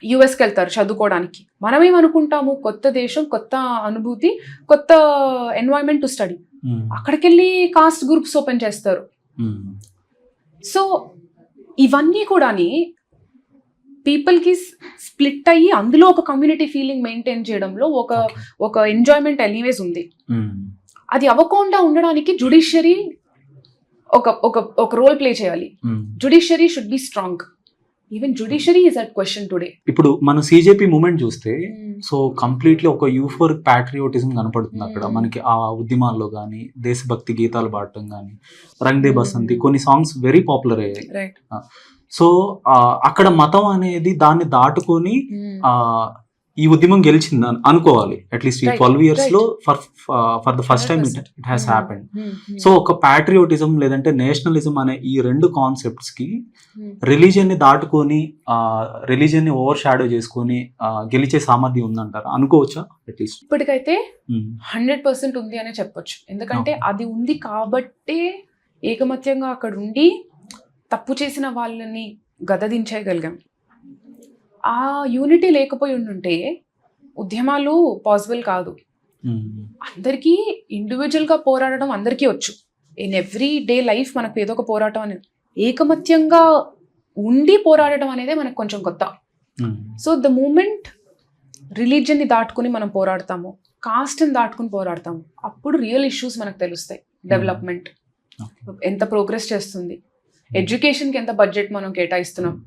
యుఎస్కి వెళ్తారు చదువుకోవడానికి. మనమేమనుకుంటాము, కొత్త దేశం, కొత్త అనుభూతి, కొత్త ఎన్వైరన్మెంట్ టు స్టడీ. అక్కడికి వెళ్ళి కాస్ట్ గ్రూప్స్ ఓపెన్ చేస్తారు. సో ఇవన్నీ కూడా పీపుల్కి స్ప్లిట్ అయ్యి అందులో ఒక కమ్యూనిటీ ఫీలింగ్ మెయింటైన్ చేయడంలో ఒక ఎంజాయ్మెంట్ ఎనీవేస్ ఉంది. అది అవ్వకుండా ఉండడానికి జుడిషియరీ ఒక రోల్ ప్లే చేయాలి. Judiciary should be strong. Even judiciary is at question today. ఇప్పుడు మన సిజేపీ మూమెంట్ చూస్తే సో కంప్లీట్లీ ఒక యూఫోరిక్ ప్యాట్రియోటిజం కనపడుతుంది అక్కడ మనకి. ఆ ఉద్యమాల్లో కానీ దేశభక్తి గీతాలు పాడటం కానీ, రంగ్ దే బసంతి, కొన్ని సాంగ్స్ వెరీ పాపులర్ అయ్యాయి. సో అక్కడ మతం అనేది దాన్ని దాటుకొని ఈ ఉద్యమం గెలిచింది అనుకోవాలి. అట్లీస్ట్ ఈ Right, 12 years right. లో for the first time 100%. It has happened. So ఒక ప్యాట్రియోటిజం లేదంటే నేషనలిజం అనే ఈ రెండు కాన్సెప్ట్స్ కి రిలీజియన్ ని దాటుకొని రిలీజియన్ ని ఓవర్ షాడో చేసుకొని గెలిచే సామర్థ్యం ఉందంటారా, అనుకోవచ్చా అట్లీస్ట్? ఇప్పటికైతే 100% ఉంది అనే చెప్పొచ్చు. ఎందుకంటే అది ఉంది కాబట్టే ఏకమత్యంగా అక్కడ ఉండి తప్పు చేసిన వాళ్ళని గదదించేయగలిగాం. ఆ యూనిటీ లేకపోయి ఉండుంటే ఉద్యమాలు పాసిబుల్ కాదు. అందరికీ ఇండివిజువల్గా పోరాడడం అందరికీ వచ్చు. ఇన్ ఎవ్రీ డే లైఫ్ మనకు ఏదో ఒక పోరాటం అనేది, ఏకమత్యంగా ఉండి పోరాడడం అనేది మనకు కొంచెం కొత్త. సో ద మూమెంట్ రిలీజియన్ని దాటుకుని మనం పోరాడతాము, కాస్ట్ని దాటుకుని పోరాడతాము, అప్పుడు రియల్ ఇష్యూస్ మనకు తెలుస్తాయి. డెవలప్మెంట్ ఎంత ప్రోగ్రెస్ చేస్తుంది, ఎడ్యుకేషన్కి ఎంత బడ్జెట్ మనం కేటాయిస్తున్నాం,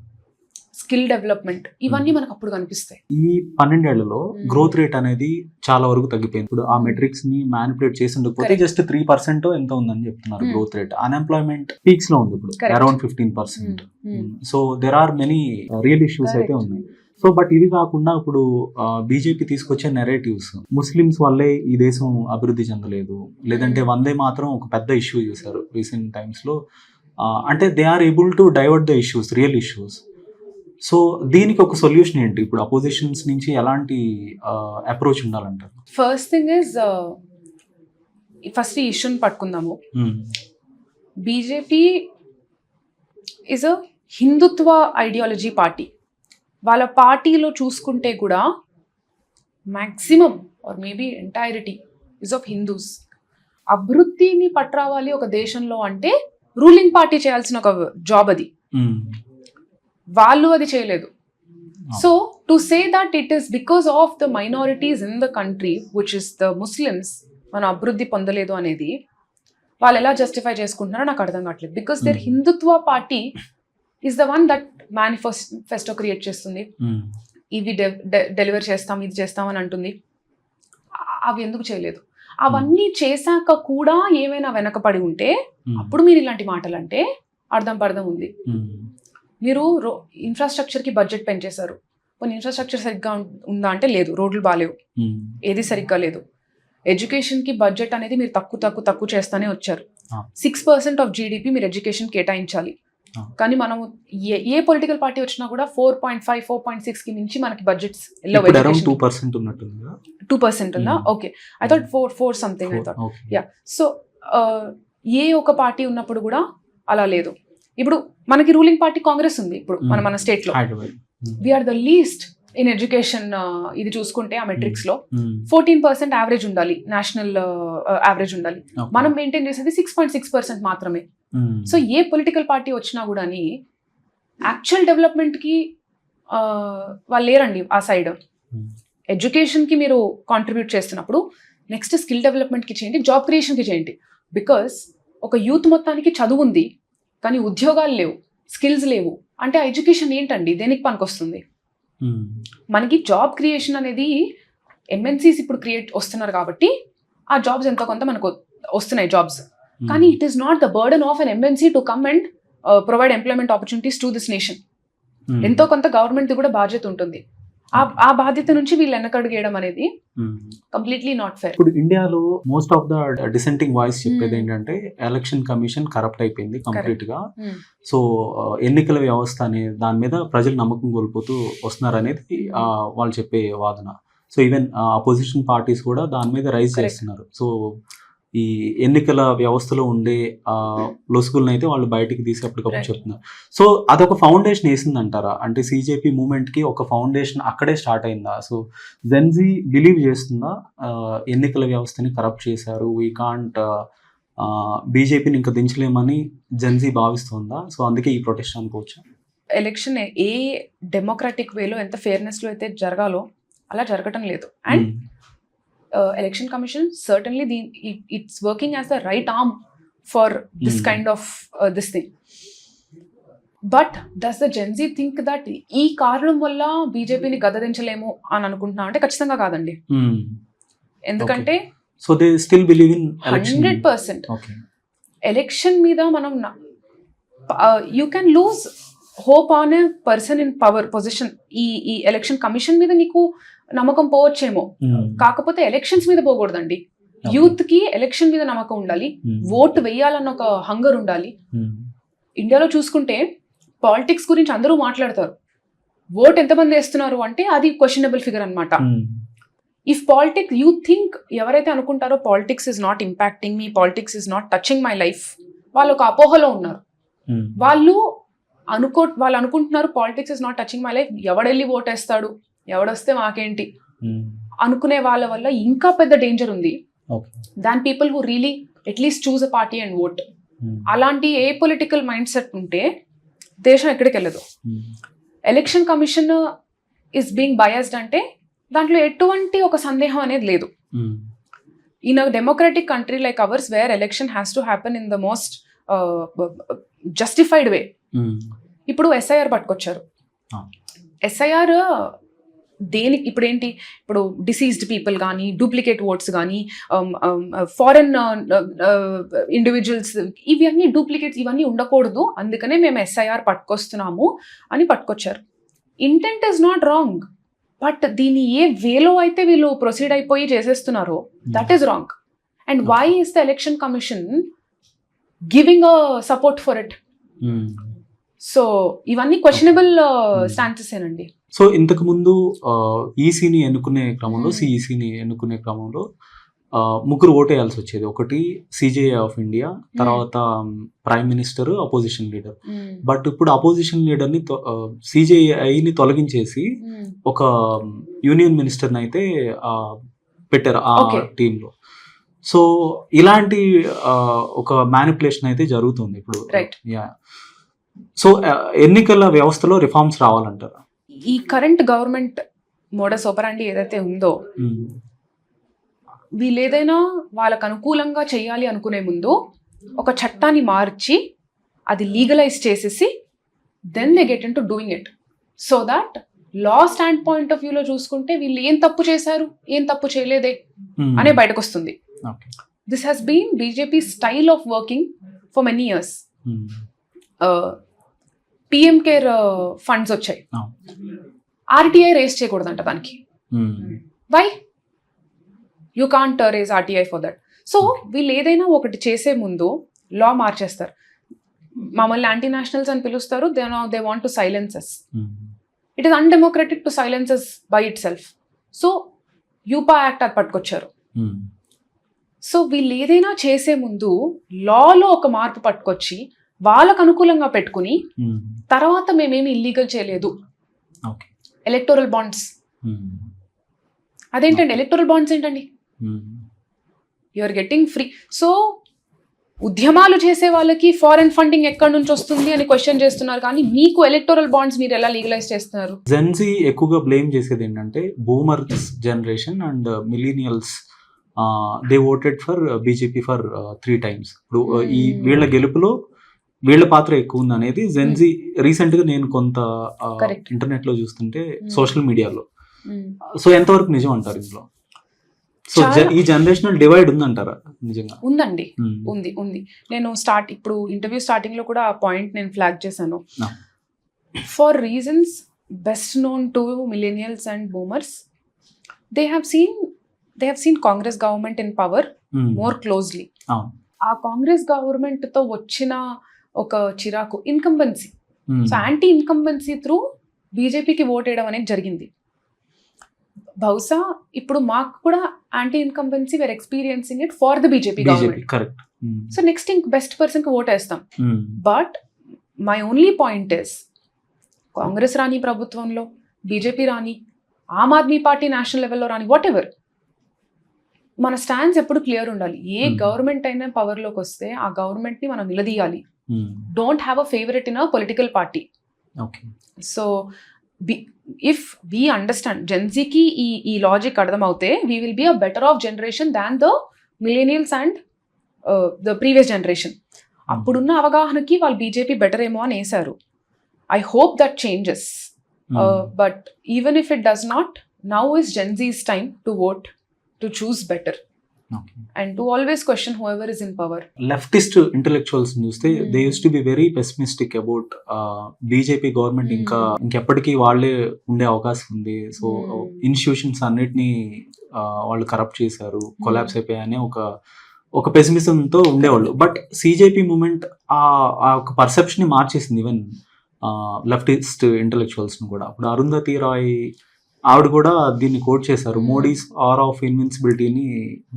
స్కిల్ డెవలప్మెంట్, ఇవన్నీ మనకు అప్పుడు కనిపిస్తాయి. ఈ 12 ఏళ్లలో గ్రోత్ రేట్ అనేది చాలా వరకు తగ్గిపోయింది. ఇప్పుడు ఆ మెట్రిక్స్ ని మ్యానిపులేట్ చేసి ఉండకపోతే జస్ట్ 3% ఎంత ఉందని చెప్తున్నారు గ్రోత్ రేట్. అన్ఎంప్లాయ్మెంట్ పీక్స్ లో ఉంది ఇప్పుడు, around 15%. So there are many real issues అయితే ఉన్నాయి. సో బట్ ఇవి కాకుండా ఇప్పుడు బీజేపీ తీసుకొచ్చే నెరేటివ్స్, ముస్లిమ్స్ వల్లే ఈ దేశం అభివృద్ధి చెందలేదు, లేదంటే వందే మాత్రం ఒక పెద్ద ఇష్యూ చేశారు రీసెంట్ టైమ్స్ లో. అంటే they are able to divert the issues, real issues. So దీనికి ఒక సొల్యూషన్ ఏంటి? ఇప్పుడు అపోజిషన్స్ నుంచి ఎలాంటి అప్రోచ్ ఉండాలంటారు? ఫస్ట్ థింగ్ ఇస్, ఫస్ట్ ఈ ఇష్యూని పట్టుకుందాము. BJP is a Hindutva ideology party. వాళ్ళ పార్టీలో చూసుకుంటే కూడా maximum or maybe entirety is of Hindus. అభివృద్ధిని పట్రావాలి ఒక దేశంలో అంటే రూలింగ్ పార్టీ చేయాల్సిన ఒక జాబ్ అది. వాళ్ళు అది చేయలేదు. So to say that it is because of the minorities in the country which is the Muslims మనం అభివృద్ధి పొందలేదు అనేది వాళ్ళు ఎలా జస్టిఫై చేసుకుంటున్నారో నాకు అర్థం కావట్లేదు. Because their Hindutva party is the one that manifesto create చేస్తుంది, ఇవి డెలివర్ చేస్తాం, ఇది చేస్తాం అని అంటుంది. అవి ఎందుకు చేయలేదు? అవన్నీ చేశాక కూడా ఏమైనా వెనకపడి ఉంటే అప్పుడు మీరు ఇలాంటి మాటలు అంటే అర్థం పర్థం ఉంది. మీరు ఇన్ఫ్రాస్ట్రక్చర్కి బడ్జెట్ పెంచేశారు, కొన్ని ఇన్ఫ్రాస్ట్రక్చర్ సరిగ్గా ఉందా అంటే లేదు, రోడ్లు బాగాలేవు, ఏది సరిగ్గా లేదు. ఎడ్యుకేషన్కి బడ్జెట్ అనేది మీరు తక్కువ చేస్తానే వచ్చారు. 6% ఆఫ్ జీడిపి మీరు ఎడ్యుకేషన్ కేటాయించాలి. కానీ మనం ఏ పొలిటికల్ పార్టీ వచ్చినా కూడా 4.5, 4.6కి మించి మనకి బడ్జెట్స్ 2% ఉందా? Okay, I thought 4 something I thought. Yeah, so ఏ ఒక పార్టీ ఉన్నప్పుడు కూడా అలా లేదు. ఇప్పుడు మనకి రూలింగ్ పార్టీ కాంగ్రెస్ ఉంది. ఇప్పుడు మన స్టేట్ లో we're the least in education. ఇది చూసుకుంటే ఆ మెట్రిక్స్ లో 14% యావరేజ్ ఉండాలి, నేషనల్ యావరేజ్ ఉండాలి. మనం మెయింటైన్ చేసేది 6.6% మాత్రమే. సో ఏ పొలిటికల్ పార్టీ వచ్చినా కూడా యాక్చువల్ డెవలప్మెంట్ కి వాళ్ళు లేరండి ఆ సైడ్. ఎడ్యుకేషన్ కి మీరు కాంట్రిబ్యూట్ చేస్తున్నప్పుడు నెక్స్ట్ స్కిల్ డెవలప్మెంట్ కి చేయండి, జాబ్ క్రియేషన్ కి చేయండి. బికాస్ ఒక యూత్ మొత్తానికి చదువు ఉంది కానీ ఉద్యోగాలు లేవు, స్కిల్స్ లేవు అంటే ఆ ఎడ్యుకేషన్ ఏంటండి, దేనికి పనికొస్తుంది? మనకి జాబ్ క్రియేషన్ అనేది ఎంఎన్సీస్ ఇప్పుడు వస్తున్నారు కాబట్టి ఆ జాబ్స్ ఎంతో కొంత మనకు వస్తున్నాయి జాబ్స్. కానీ it is not the burden of an MNC to come and provide employment opportunities to this nation. ఎంతో కొంత గవర్నమెంట్ కూడా బాధ్యత ఉంటుంది. ఆ బాధ్యత నుంచి వీళ్ళు వెనకడుగేయడం అనేది కంప్లీట్లీ నాట్ ఫేర్. ఇప్పుడు ఇండియాలో మోస్ట్ ఆఫ్ ద డిసెంటింగ్ వాయిస్ చెప్పేది ఏంటంటే ఎలక్షన్ కమిషన్ కరప్ట్ అయిపోయింది కంప్లీట్ గా. సో ఎన్నికల వ్యవస్థ అనే దాని మీద ప్రజలు నమ్మకం కోల్పోతూ వస్తున్నారు అనేది వాళ్ళు చెప్పే వాదన. సో ఈవెన్ అపోజిషన్ పార్టీస్ కూడా దాని మీద రైజ్ చేస్తున్నారు. సో ఈ ఎన్నికల వ్యవస్థలో ఉండే లొసుగులను అయితే వాళ్ళు బయటికి తీసి అప్పటికప్పుడు చెప్తున్నారు. సో అదొక ఫౌండేషన్ వేసిందంటారా? అంటే సిజేపీ మూవ్మెంట్ కి ఒక ఫౌండేషన్ అక్కడే స్టార్ట్ అయిందా? సో జెన్జీ బిలీవ్ చేస్తుందా ఎన్నికల వ్యవస్థని కరప్ట్ చేశారు, వీ కాంట్ బీజేపీని ఇంకా దించలేమని జెన్జీ భావిస్తుందా? సో అందుకే ఈ ప్రొటెస్ట్ అనుకోవచ్చు. ఎలక్షన్ ఏ డెమోక్రాటిక్ వేలో ఎంత ఫేర్నెస్ లో అయితే జరగాలో అలా జరగటం లేదు. And election commission certainly it's working as the right arm for this kind of this thing. But does the Gen Z think that ఈ కారణం వల్ల బీజేపీని గద్దదించలేము అని అనుకుంటున్నా అంటే ఖచ్చితంగా కాదండి. ఎందుకంటే so they still believe in election 100%. Election మీద మనం you can lose hope on a person in power position. ఈ ఎలక్షన్ కమిషన్ మీద నీకు నమ్మకం పోవచ్చేమో, కాకపోతే ఎలక్షన్స్ మీద పోకూడదండి. యూత్ కి ఎలక్షన్ మీద నమ్మకం ఉండాలి, ఓటు వేయాలన్న ఒక హంగర్ ఉండాలి. ఇండియాలో చూసుకుంటే పాలిటిక్స్ గురించి అందరూ మాట్లాడతారు, ఓట్ ఎంతమంది వేస్తున్నారు అంటే అది క్వశ్చనబుల్ ఫిగర్ అనమాట. ఇఫ్ పాలిటిక్స్ యూ థింక్, ఎవరైతే అనుకుంటారో politics is not impacting me, politics is not touching my life, వాళ్ళు ఒక అపోహలో ఉన్నారు. వాళ్ళు అనుకుంటున్నారు politics is not touching my life, ఎవడెళ్ళి ఓటేస్తాడు, ఎవడొస్తే మాకేంటి అనుకునే వాళ్ళ వల్ల ఇంకా పెద్ద డేంజర్ ఉంది than people who really at least choose a party and vote. అలాంటి ఏ పొలిటికల్ మైండ్ సెట్ ఉంటే దేశం ఎక్కడికి వెళ్ళదు. Election commission is being biased అంటే దాంట్లో ఎటువంటి ఒక సందేహం అనేది లేదు. In a democratic country like ours where election has to happen in the most justified way. ఇప్పుడు ఎస్ఐఆర్ పట్టుకొచ్చారు. ఎస్ఐఆర్ దేనికి ఇప్పుడు ఏంటి, ఇప్పుడు డిసీజ్డ్ పీపుల్ కానీ, డూప్లికేట్ ఓట్స్ కానీ, ఫారెన్ ఇండివిజువల్స్, ఇవన్నీ డూప్లికేట్స్ ఇవన్నీ ఉండకూడదు, అందుకనే మేము ఎస్ఐఆర్ పట్టుకొస్తున్నాము అని పట్టుకొచ్చారు. Intent is not wrong, but దీన్ని ఏ వేలో అయితే వీళ్ళు ప్రొసీడ్ అయిపోయి చేసేస్తున్నారో that is wrong. And why is the election commission giving a support for it? So ఇవన్నీ క్వశ్చనబుల్ స్టాన్సెస్ ఏనండి. సో ఇంతకు ముందు ఈసీని ఎన్నుకునే క్రమంలో, సిఈసిని ఎన్నుకునే క్రమంలో ముగ్గురు ఓటేయాల్సి వచ్చేది. ఒకటి సిజేఐ ఆఫ్ ఇండియా, తర్వాత prime minister, opposition leader. But ఇప్పుడు అపోజిషన్ లీడర్ని సిజేఐని తొలగించేసి ఒక యూనియన్ మినిస్టర్ని అయితే పెట్టారు ఆ టీంలో. సో ఇలాంటి ఒక మ్యానిపులేషన్ అయితే జరుగుతుంది ఇప్పుడు. సో ఎన్నికల వ్యవస్థలో రిఫార్మ్స్ రావాలంటారా? ఈ కరెంట్ గవర్నమెంట్ మోడస్ ఆపరాండి ఏదైతే ఉందో, వీళ్ళు ఏదైనా వాళ్ళకు అనుకూలంగా చేయాలి అనుకునే ముందు ఒక చట్టాన్ని మార్చి అది లీగలైజ్ చేసేసి then they get into doing it. So that లా స్టాండ్ పాయింట్ ఆఫ్ వ్యూలో చూసుకుంటే వీళ్ళు ఏం తప్పు చేశారు, ఏం తప్పు చేయలేదే అనే బయటకు వస్తుంది. This has been BJP style of working for many years. PM కేర్ ఫండ్స్ వచ్చాయి, ఆర్టీఐ రేస్ చేయకూడదంట దానికి. Why you can't raise RTI for that? So వీళ్ళు ఏదైనా ఒకటి చేసే ముందు లా మార్చేస్తారు. మమ్మల్ని యాంటీ నేషనల్స్ అని పిలుస్తారు, they want to silence us. It is undemocratic to silence us by itself. So UAPA act అది పట్టుకొచ్చారు. సో వీళ్ళు ఏదైనా చేసే ముందు లాలో ఒక మార్పు పట్టుకొచ్చి వాళ్ళకు అనుకూలంగా పెట్టుకుని తర్వాత మేమేమి ఇల్లీగల్ చేయలేదు. ఎలక్టోరల్ బాండ్స్ అదేంటండి? ఎలక్టోరల్ బాండ్స్ ఏంటండి? You are getting free. So ఉద్యమాలు చేసే వాళ్ళకి ఫారెన్ ఫండింగ్ ఎక్కడి నుంచి వస్తుంది అని క్వశ్చన్ చేస్తున్నారు, కానీ మీకు ఎలక్టోరల్ బాండ్స్ మీరు ఎలా లీగలైజ్ చేస్తున్నారు? జెన్జీ ఎక్కువగా బ్లేమ్ చేసేది ఏంటంటే boomers generation and millennials, they voted for BJP for 3 times. ఇప్పుడు ఈ వీళ్ళ గెలుపులో వీళ్ళ పాత్ర ఎక్కువ ఉంది అనేది జెన్జీ రీసెంట్ గా నేను కొంత ఇంటర్నెట్ లో చూస్తుంటే, సోషల్ మీడియాలో. సో ఎంతవరకు నిజం అంటారు ఇందులో? సో ఈ జనరేషనల్ డివైడ్ ఉందంటారా? నిజంగా ఉందండి, ఉంది. నేను ఇప్పుడు ఇంటర్వ్యూ స్టార్టింగ్ లో కూడా ఆ పాయింట్ నేను ఫ్లాగ్ చేశాను. For reasons best known to millennials and boomers, they have seen Congress government in power more closely. ఆ కాంగ్రెస్ గవర్నమెంట్ తో వచ్చిన ఒక చిరాకు, incumbency. So anti incumbency through బీజేపీకి ఓట్ వేయడం అనేది జరిగింది. బహుశా ఇప్పుడు మాకు కూడా anti incumbency we're experiencing it for the BJP government. So next ఇంక బెస్ట్ పర్సన్ కి ఓట్ వేస్తాం. But my only point is, Congress రాని ప్రభుత్వంలో, బీజేపీ రాని, ఆమ్ ఆద్మీ పార్టీ నేషనల్ లెవెల్లో రాని, వాట్ ఎవర్, మన స్టాండ్స్ ఎప్పుడు క్లియర్ ఉండాలి. ఏ గవర్నమెంట్ అయినా పవర్లోకి వస్తే ఆ గవర్నమెంట్ ని మనం నిలదీయాలి. Don't have a favourite in a political party. So if we understand, జెన్జీకి ఈ లాజిక్ అర్థమవుతే we will be a better off generation than the millennials and the previous generation. అప్పుడున్న అవగాహనకి వాళ్ళు బీజేపీ బెటర్ ఏమో అని వేశారు. I hope that changes. But even if it does not, now is Gen Z's time to vote, to choose better. and to always question whoever is in power. Leftist intellectuals చూస్తే they use to be very pessimistic about BJP government ఇంకా ఇంకెప్పటికీ వాళ్ళే ఉండే అవకాశం ఉంది. So institutions అన్నిటినీ వాళ్ళు corrupt చేశారు, collapse అయిపోయాయని ఒక పెసిమిజంతో ఉండేవాళ్ళు. బట్ సిజేపీ మూమెంట్ ఆ ఒక పర్సెప్షన్ ని మార్చేసింది ఈవెన్ లెఫ్టిస్ట్ ఇంటెలెక్చువల్స్ ను కూడా. అప్పుడు అరుంధతి రాయ్ ఆవిడ కూడా దీన్ని కోట్ చేశారు, మోడీస్ ఆర్ ఆఫ్ ఇన్విన్సిబిలిటీని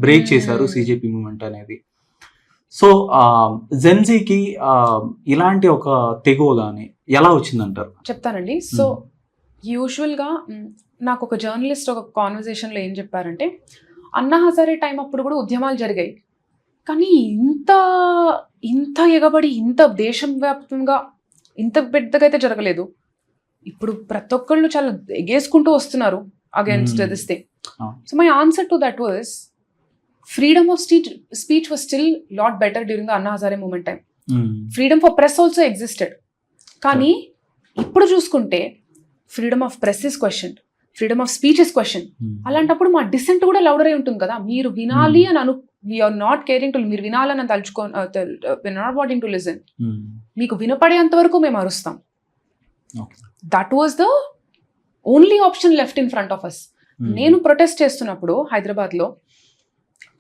బ్రేక్ చేశారు సిజేపీ మూమెంట్ అనేది. సో జెన్జీకి ఇలాంటి ఒక తెగువ కానీ ఎలా వచ్చిందంటారు? చెప్తానండి. సో యూజువల్గా నాకు ఒక జర్నలిస్ట్ ఒక కాన్వర్జేషన్లో ఏం చెప్పారంటే, అన్నా హజారే టైం అప్పుడు కూడా ఉద్యమాలు జరిగాయి, కానీ ఇంత ఎగబడి ఇంత దేశం వ్యాప్తంగా ఇంత పెద్దగా అయితే జరగలేదు. ఇప్పుడు ప్రతి ఒక్కళ్ళు చాలా ఎగేసుకుంటూ వస్తున్నారు against this thing. So my answer to that was freedom of speech was still lot better during the Anna Hazare movement time. Freedom for press also existed. కానీ ఇప్పుడు చూసుకుంటే freedom of press is question, freedom of speech is question. అలాంటప్పుడు మా decent కూడా louder అయి ఉంటుంది కదా. మీరు వినాలి అని వీఆర్ నాట్ కేరింగ్ టు, మీరు వినాలని నాట్ వాంటింగ్ టు లిసన్. మీకు వినపడేంత వరకు మేము అరుస్తాం. That was the only option left in front of us. నేను ప్రొటెస్ట్ చేస్తున్నప్పుడు హైదరాబాద్లో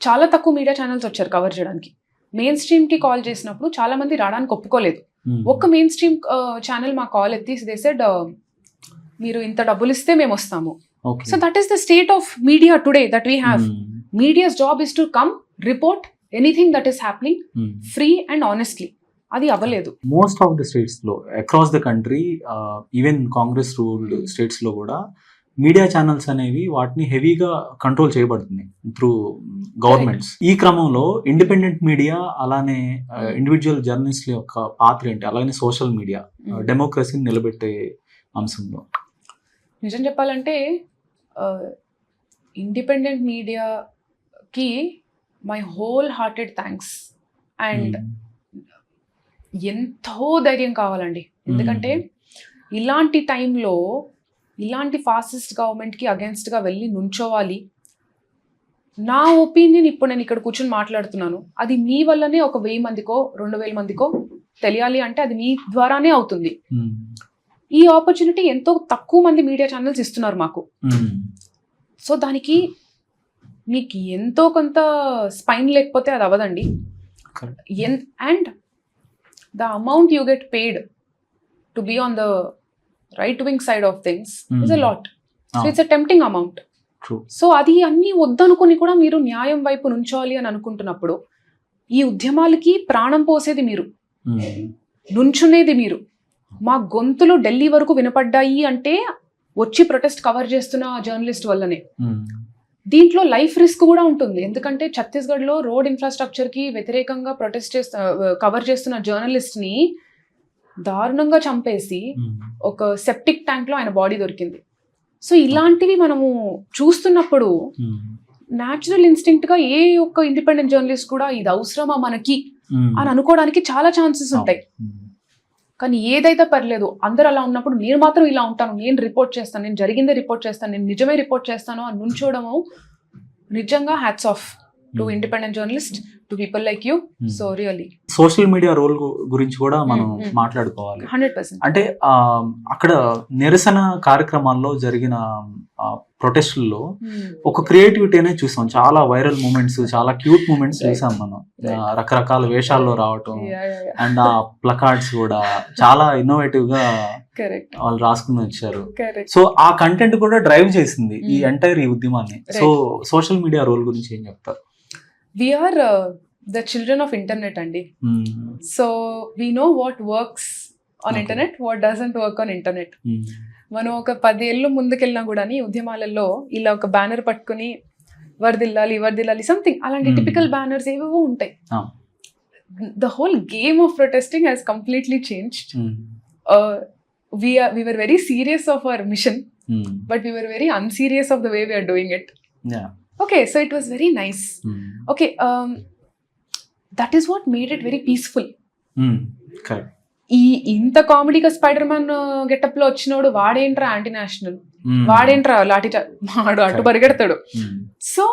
చాలా తక్కువ మీడియా ఛానల్స్ వచ్చారు కవర్ చేయడానికి. మెయిన్ స్ట్రీమ్కి కాల్ చేసినప్పుడు చాలా మంది రావడానికి ఒప్పుకోలేదు. ఒక్క మెయిన్ స్ట్రీమ్ ఛానల్ మా కాల్ ఎత్తి దే సెడ్ మీరు ఇంత డబ్బులు ఇస్తే మేము వస్తాము. So that is the state of media today that we have. Media's job is to come report anything that is happening free and honestly. అది అవ్వలేదు. మోస్ట్ ఆఫ్ ద స్టేట్స్ లో across the country, even Congress ruled states లో కూడా media channels అనేవి వాటిని హెవీగా control చేయబడుతుంది through governments. ఈ క్రమంలో ఇండిపెండెంట్ మీడియా అలానే ఇండివిజువల్ జర్నలిస్ట్ల యొక్క పాత్ర ఏంటి, అలానే సోషల్ మీడియా డెమోక్రసీని నిలబెట్టే అంశంలో? నిజం చెప్పాలంటే ఇండిపెండెంట్ మీడియాకి my whole hearted thanks. And ఎంతో ధైర్యం కావాలండి. ఎందుకంటే ఇలాంటి టైంలో ఇలాంటి ఫాసిస్ట్ గవర్నమెంట్కి అగేన్స్ట్గా వెళ్ళి నుంచోవాలి. నా ఒపీనియన్ ఇప్పుడు నేను ఇక్కడ కూర్చొని మాట్లాడుతున్నాను, అది మీ వల్లనే ఒక 1000 మందికో 2000 మందికో తెలియాలి అంటే అది మీ ద్వారానే అవుతుంది. ఈ ఆపర్చునిటీ ఎంతో తక్కువ మంది మీడియా ఛానల్స్ ఇస్తున్నారు మాకు. సో దానికి మీకు ఎంతో కొంత స్పైన్ లేకపోతే అది అవ్వదండి. And the amount you get paid to be on the right wing side of things is a lot. So it's a tempting amount. So అది అన్ని వద్దనుకుని కూడా మీరు న్యాయం వైపు నుంచోవాలి అని అనుకుంటున్నప్పుడు, ఈ ఉద్యమాలకి ప్రాణం పోసేది మీరు, నుంచునేది మీరు. మా గొంతులు ఢిల్లీ వరకు వినపడ్డాయి అంటే వచ్చి ప్రొటెస్ట్ కవర్ చేస్తున్న జర్నలిస్ట్ వల్లనే. దీంట్లో లైఫ్ రిస్క్ కూడా ఉంటుంది. ఎందుకంటే ఛత్తీస్గఢ్లో రోడ్ ఇన్ఫ్రాస్ట్రక్చర్కి వ్యతిరేకంగా కవర్ చేస్తున్న జర్నలిస్ట్ని దారుణంగా చంపేసి ఒక సెప్టిక్ ట్యాంక్లో ఆయన బాడీ దొరికింది. సో ఇలాంటివి మనము చూస్తున్నప్పుడు న్యాచురల్ ఇన్స్టింక్ట్గా ఏ ఒక్క ఇండిపెండెంట్ జర్నలిస్ట్ కూడా ఇది అవసరమా మనకి అని అనుకోవడానికి చాలా ఛాన్సెస్ ఉంటాయి. కానీ ఏదైతే పర్లేదు, అందరూ అలా ఉన్నప్పుడు నేను మాత్రం ఇలా ఉంటాను, నేను రిపోర్ట్ చేస్తాను, నేను జరిగిందే రిపోర్ట్ చేస్తాను, నేను నిజమే రిపోర్ట్ చేస్తాను అని నుంచోవడము నిజంగా hats off to independent journalist, to people like you. So really social media role గురించి కూడా మనం మాట్లాడుకోవాలి. 100%. అంటే అక్కడ నిరసన కార్యక్రమాల్లో జరిగిన ప్రొటెస్టుల్లో ఒక క్రియేటివిటీ అనేది చూసాం. చాలా వైరల్ మూమెంట్స్, చాలా క్యూట్ మూమెంట్స్ చూసాం మనం. రకరకాల వేషాల్లో రావటం అండ్ ఆ ప్లకార్డ్స్ కూడా చాలా ఇన్నోవేటివ్ గా వాళ్ళు రాసుకుని వచ్చారు. సో ఆ కంటెంట్ కూడా డ్రైవ్ చేసింది ఈ ఎంటైర్ ఈ ఉద్యమాన్ని. సో సోషల్ మీడియా రోల్ గురించి ఏం చెప్తారు? We are the children of internet andi. So we know what works on internet, what doesn't work on internet. మనం ఒక 10 ఏళ్ళు ముందుకెళ్ళినా కూడా ఉద్యమాలలో ఇలా ఒక బ్యానర్ పట్టుకుని వర్దిల్లాలి వర్దిల్లాలి సంథింగ్ అలాంటి టిపికల్ బ్యానర్స్ ఏవేవో ఉంటాయి. The whole game of protesting has completely changed. We were very serious of our mission, but we were very unserious of the way we are doing it. Okay, so it was very nice. Okay, that is what made it very peaceful. Correct. ఇంత కామెడీగా spider man getup లో వచ్చినోడు వాడేంట్రా anti national, వాడేంట్రా lathi వాడు అటు పరిగెడతాడు. So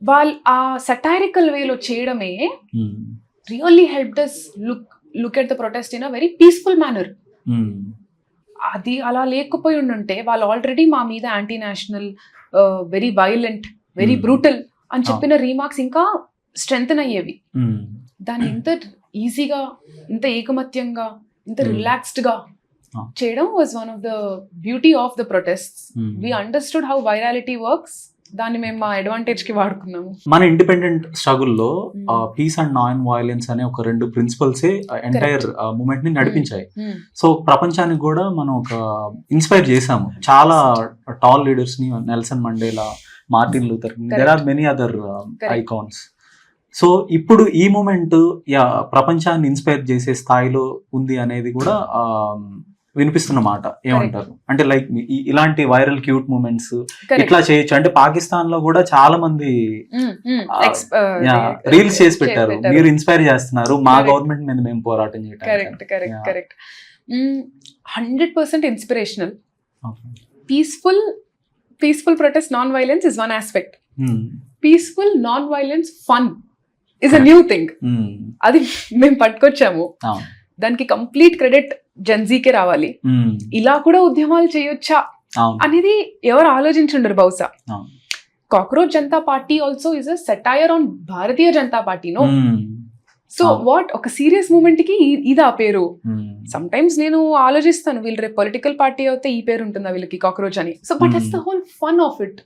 వాళ్ళు ఆ satirical వేలో చేయడమే really help us look at the protest in a very peaceful manner. అది అలా లేకపోయి ఉండుంటే వాళ్ళు ఆల్రెడీ మా మీద anti national, very violent, very brutal అని చెప్పిన రీమార్క్స్ ఇంకా స్ట్రెంగ్తన్ అయ్యేవి. దాన్ని ఇంత ఈజీగా, ఇంత ఏకమత్యంగా, ఇంత రిలాక్స్డ్ గా చేయడం was one of the beauty of the protests. We understood how virality works. దాన్ని మేము మా అడ్వాంటేజ్ కి వాడుకున్నాము. మన ఇండిపెండెంట్ స్ట్రగుల్లో పీస్ అండ్ నాన్ వైలెన్స్ అనే ఒక 2 ప్రిన్సిపల్సే ఎంటైర్ మూమెంట్ ని నడిపించాయి. సో ప్రపంచానికి కూడా మనం ఒక ఇన్స్పైర్ చేసాము చాలా టాల్ లీడర్స్ ని, Nelson Mandela, Martin Luther King, there are many other icons. So ఇప్పుడు ఈ మూమెంట్ ప్రపంచాన్ని ఇన్స్పైర్ చేసే స్థాయిలో ఉంది అనేది కూడా వినిపిస్తున్న మాట. ఏమంటారు? అంటే లైక్ ఇలాంటి వైరల్ క్యూట్ మూమెంట్స్ ఇట్లా చేయొచ్చు అంటే పాకిస్తాన్ లో కూడా చాలా మంది రీల్స్ చేసి పెట్టారు, మీరు ఇన్స్పైర్ చేస్తున్నారు, మా గవర్నమెంట్ మీద మేము పోరాటం చేయడం. Correct 100% inspirational. Peaceful protest, non violence is one aspect. Peaceful non violence fun is a new thing. అది మేము పట్టుకొచ్చాము. దానికి కంప్లీట్ క్రెడిట్ జెన్జీకే రావాలి. ఇలా కూడా ఉద్యమాలు చేయొచ్చా అనేది ఎవరు ఆలోచించుండరు బహుశా. Cockroach Janata Party also is a satire on Bharatiya Janata Party. No, so what, ఒక సీరియస్ మూమెంట్ కి ఇదా పేరు? సమ్ టైమ్స్ నేను ఆలోచిస్తాను, వీళ్ళు రేపు పొలిటికల్ పార్టీ అయితే ఈ పేరు ఉంటుందా వీళ్ళకి, కాక్రోచ్ అని. So but that's the whole fun of it.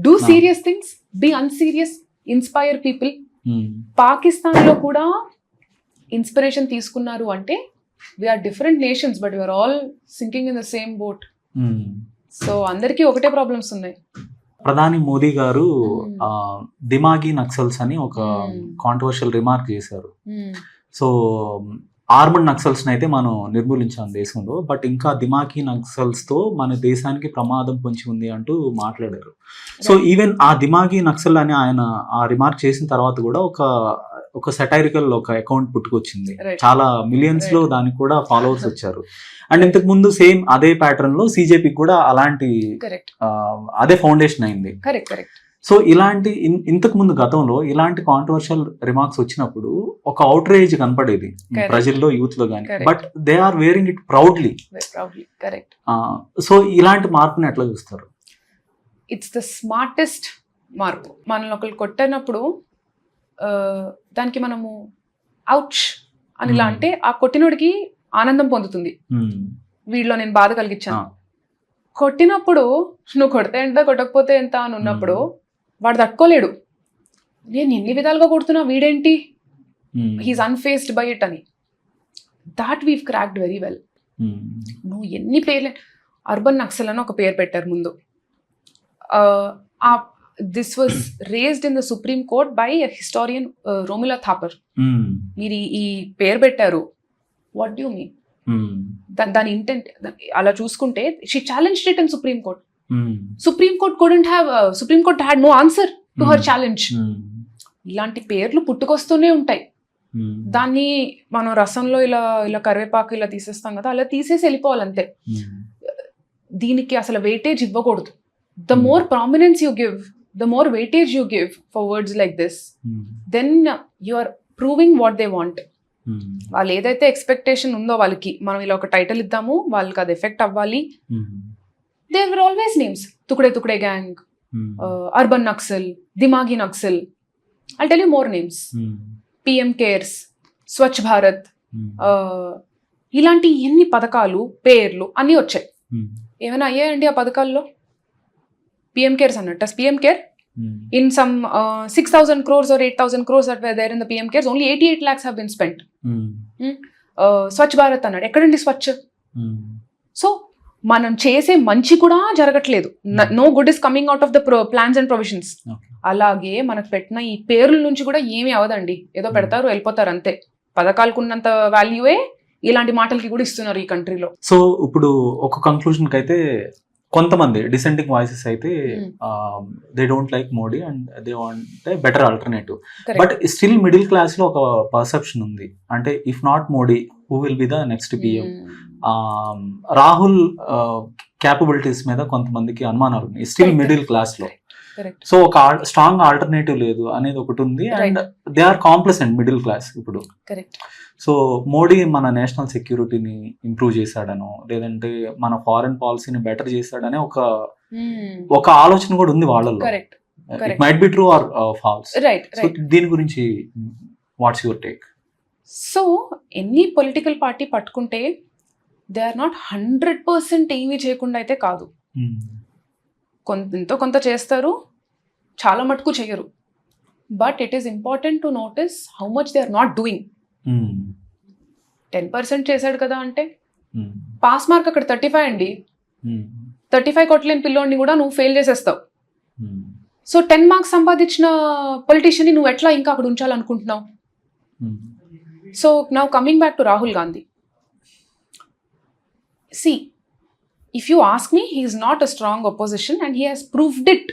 Do serious things, be unserious, inspire people. Pakistan లో కూడా ఇన్స్పిరేషన్ తీసుకున్నారు అంటే we are different nations but we are all sinking in the same boat. So అందరికీ ఒకటే ప్రాబ్లమ్స్ ఉన్నాయి. ప్రధాని మోదీ గారు దిమాగి నక్సల్స్ అని ఒక కాంట్రవర్షియల్ రిమార్క్ చేశారు. సో ఆర్మడ్ నక్సల్స్ అయితే మనం నిర్మూలించాం దేశంలో, బట్ ఇంకా దిమాగి నక్సల్స్ తో మన దేశానికి ప్రమాదం పొంచి ఉంది అంటూ మాట్లాడారు. సో ఈవెన్ ఆ దిమాగి నక్సల్ అని ఆయన ఆ రిమార్క్ చేసిన తర్వాత కూడా ఒక సెటైరికల్ ఒక అకౌంట్ పుట్టుకొచ్చింది. చాలా మిలియన్స్ లో దానికి కూడా ఫాలోవర్స్ వచ్చారు. అండ్ ఇంతకు ముందు సేమ్ అదే ప్యాటర్న్ లో సిజేపీ కూడా అలాంటి అదే ఫౌండేషన్ అయింది. సో ఇలాంటి ఇంతకు ముందు గతంలో ఇలాంటి కాంట్రవర్షియల్ రిమార్క్స్ వచ్చినప్పుడు ఒక అవుట్రేజ్ కనపడేది ప్రజల్లో, యూత్ లో గానీ, but they are wearing it proudly. So ఇలాంటి మార్పుని ఎట్లా చూస్తారు? ఇట్స్ ద స్మార్టెస్ట్ మార్పు. మనల్ని ఒకరు కొట్టినప్పుడు దానికి మనము అవుచ్ అని ఇలా అంటే ఆ కొట్టినోడికి ఆనందం పొందుతుంది. వీడిలో నేను బాధ కలిగించాను. కొట్టినప్పుడు నువ్వు కొడితే ఎంత, కొట్టకపోతే ఎంత అని ఉన్నప్పుడు వాడు తట్టుకోలేడు. నేను ఎన్ని విధాలుగా కొడుతున్నా, వీడేంటి, హీస్ అన్ఫేస్డ్ బై ఇట్ అని. That we've cracked very well. నువ్వు ఎన్ని పేర్లు, అర్బన్ నక్సల్ అని ఒక పేరు పెట్టారు ముందు. This was raised in the Supreme Court by a historian, Romila Thapar. మీరు ఈ పేరు పెట్టారు, వాట్ డూ యూ మీన్? దాని ఇంటెంట్ అలా చూసుకుంటే she challenged it in Supreme Court. Supreme Court had no answer to her challenge. ఇలాంటి పేర్లు పుట్టుకొస్తూనే ఉంటాయి. దాన్ని మనం రసంలో ఇలా కరివేపాకు ఇలా తీసేస్తాం కదా, అలా తీసేసి వెళ్ళిపోవాలంతే. దీనికి అసలు వెయిటేజ్ ఇవ్వకూడదు. The more prominence you give, the more weightage you give for words like this, then you are proving what they want. వాళ్ళు ఏదైతే ఎక్స్పెక్టేషన్ ఉందో వాళ్ళకి, మనం ఇలా ఒక టైటిల్ ఇద్దాము, వాళ్ళకి అది ఎఫెక్ట్ అవ్వాలి. They were always names, tukde gang, urban Naxal, dimagi Naxal. I'll tell you more names. PM CARES, Swachh Bharat, ఇలాంటి ఎన్ని పథకాలు, పేర్లు అన్నీ వచ్చాయి. ఏమైనా అయ్యాయండి ఆ పథకాల్లో? PM cares అన్నట్టు. PM care in some 6,000 crores or 8,000 crores that were there in the PM cares, only 88 lakhs have been spent. Swachh Bharat అన్నాడు, ఎక్కడండి స్వచ్ఛ? సో మనం చేసే మంచి కూడా జరగట్లేదు. No good is coming out of the plans and provisions. అలాగే మనకు పెట్టిన ఈ పేర్ల నుంచి కూడా ఏమీ అవదండి. ఏదో పెడతారు, వెళ్ళిపోతారు అంతే. పథకాలకు ఉన్నంత వాల్యూయే ఇలాంటి మాటలకి కూడా ఇస్తున్నారు ఈ కంట్రీలో. సో ఇప్పుడు ఒక కంక్లూజన్ కి అయితే కొంతమంది డిసెంటింగ్ వాయిసెస్ అయితే they don't like Modi and they want a better alternative. But still middle class లో ఒక పర్సెప్షన్ ఉంది, అంటే if not Modi who will be the next PM. Rahul capabilities మీద కొంతమందికి అనుమానాలు ఉన్నాయి స్టిల్ మిడిల్ క్లాస్ లో. కరెక్ట్. సో ఒక స్ట్రాంగ్ ఆల్టర్నేటివ్ లేదు అనేది ఒకటి ఉంది. And they are complacent middle class ఇప్పుడు. కరెక్ట్. సో మోడీ మన నేషనల్ సెక్యూరిటీని ఇంప్రూవ్ చేశాడనో లేదంటే మన ఫారెన్ పాలసీని బెటర్ చేశాడనే ఒక ఆలోచన కూడా ఉంది వాళ్ళలో. Correct. It might be true or false. Right. Right. దీని గురించి వాట్స్ యువర్ టేక్? సో ఎన్ని పొలిటికల్ పార్టీ పట్టుకుంటే దే ఆర్ నాట్ 100% ఏమీ చేయకుండా అయితే కాదు. ఎంతో కొంత చేస్తారు, చాలా మటుకు చేయరు. But it is important to notice how much they are not doing. 10% చేశాడు కదా అంటే పాస్ మార్క్ అక్కడ 35 అండి. 35 కొట్టలేని పిల్లోడిని కూడా నువ్వు ఫెయిల్ చేసేస్తావు. సో 10 మార్క్స్ సంపాదించిన పొలిటీషియన్ని నువ్వు ఎట్లా ఇంకా అక్కడ ఉంచాలనుకుంటున్నావు? So now coming back to Rahul Gandhi. See, if you ask me, he is not a strong opposition and he has proved it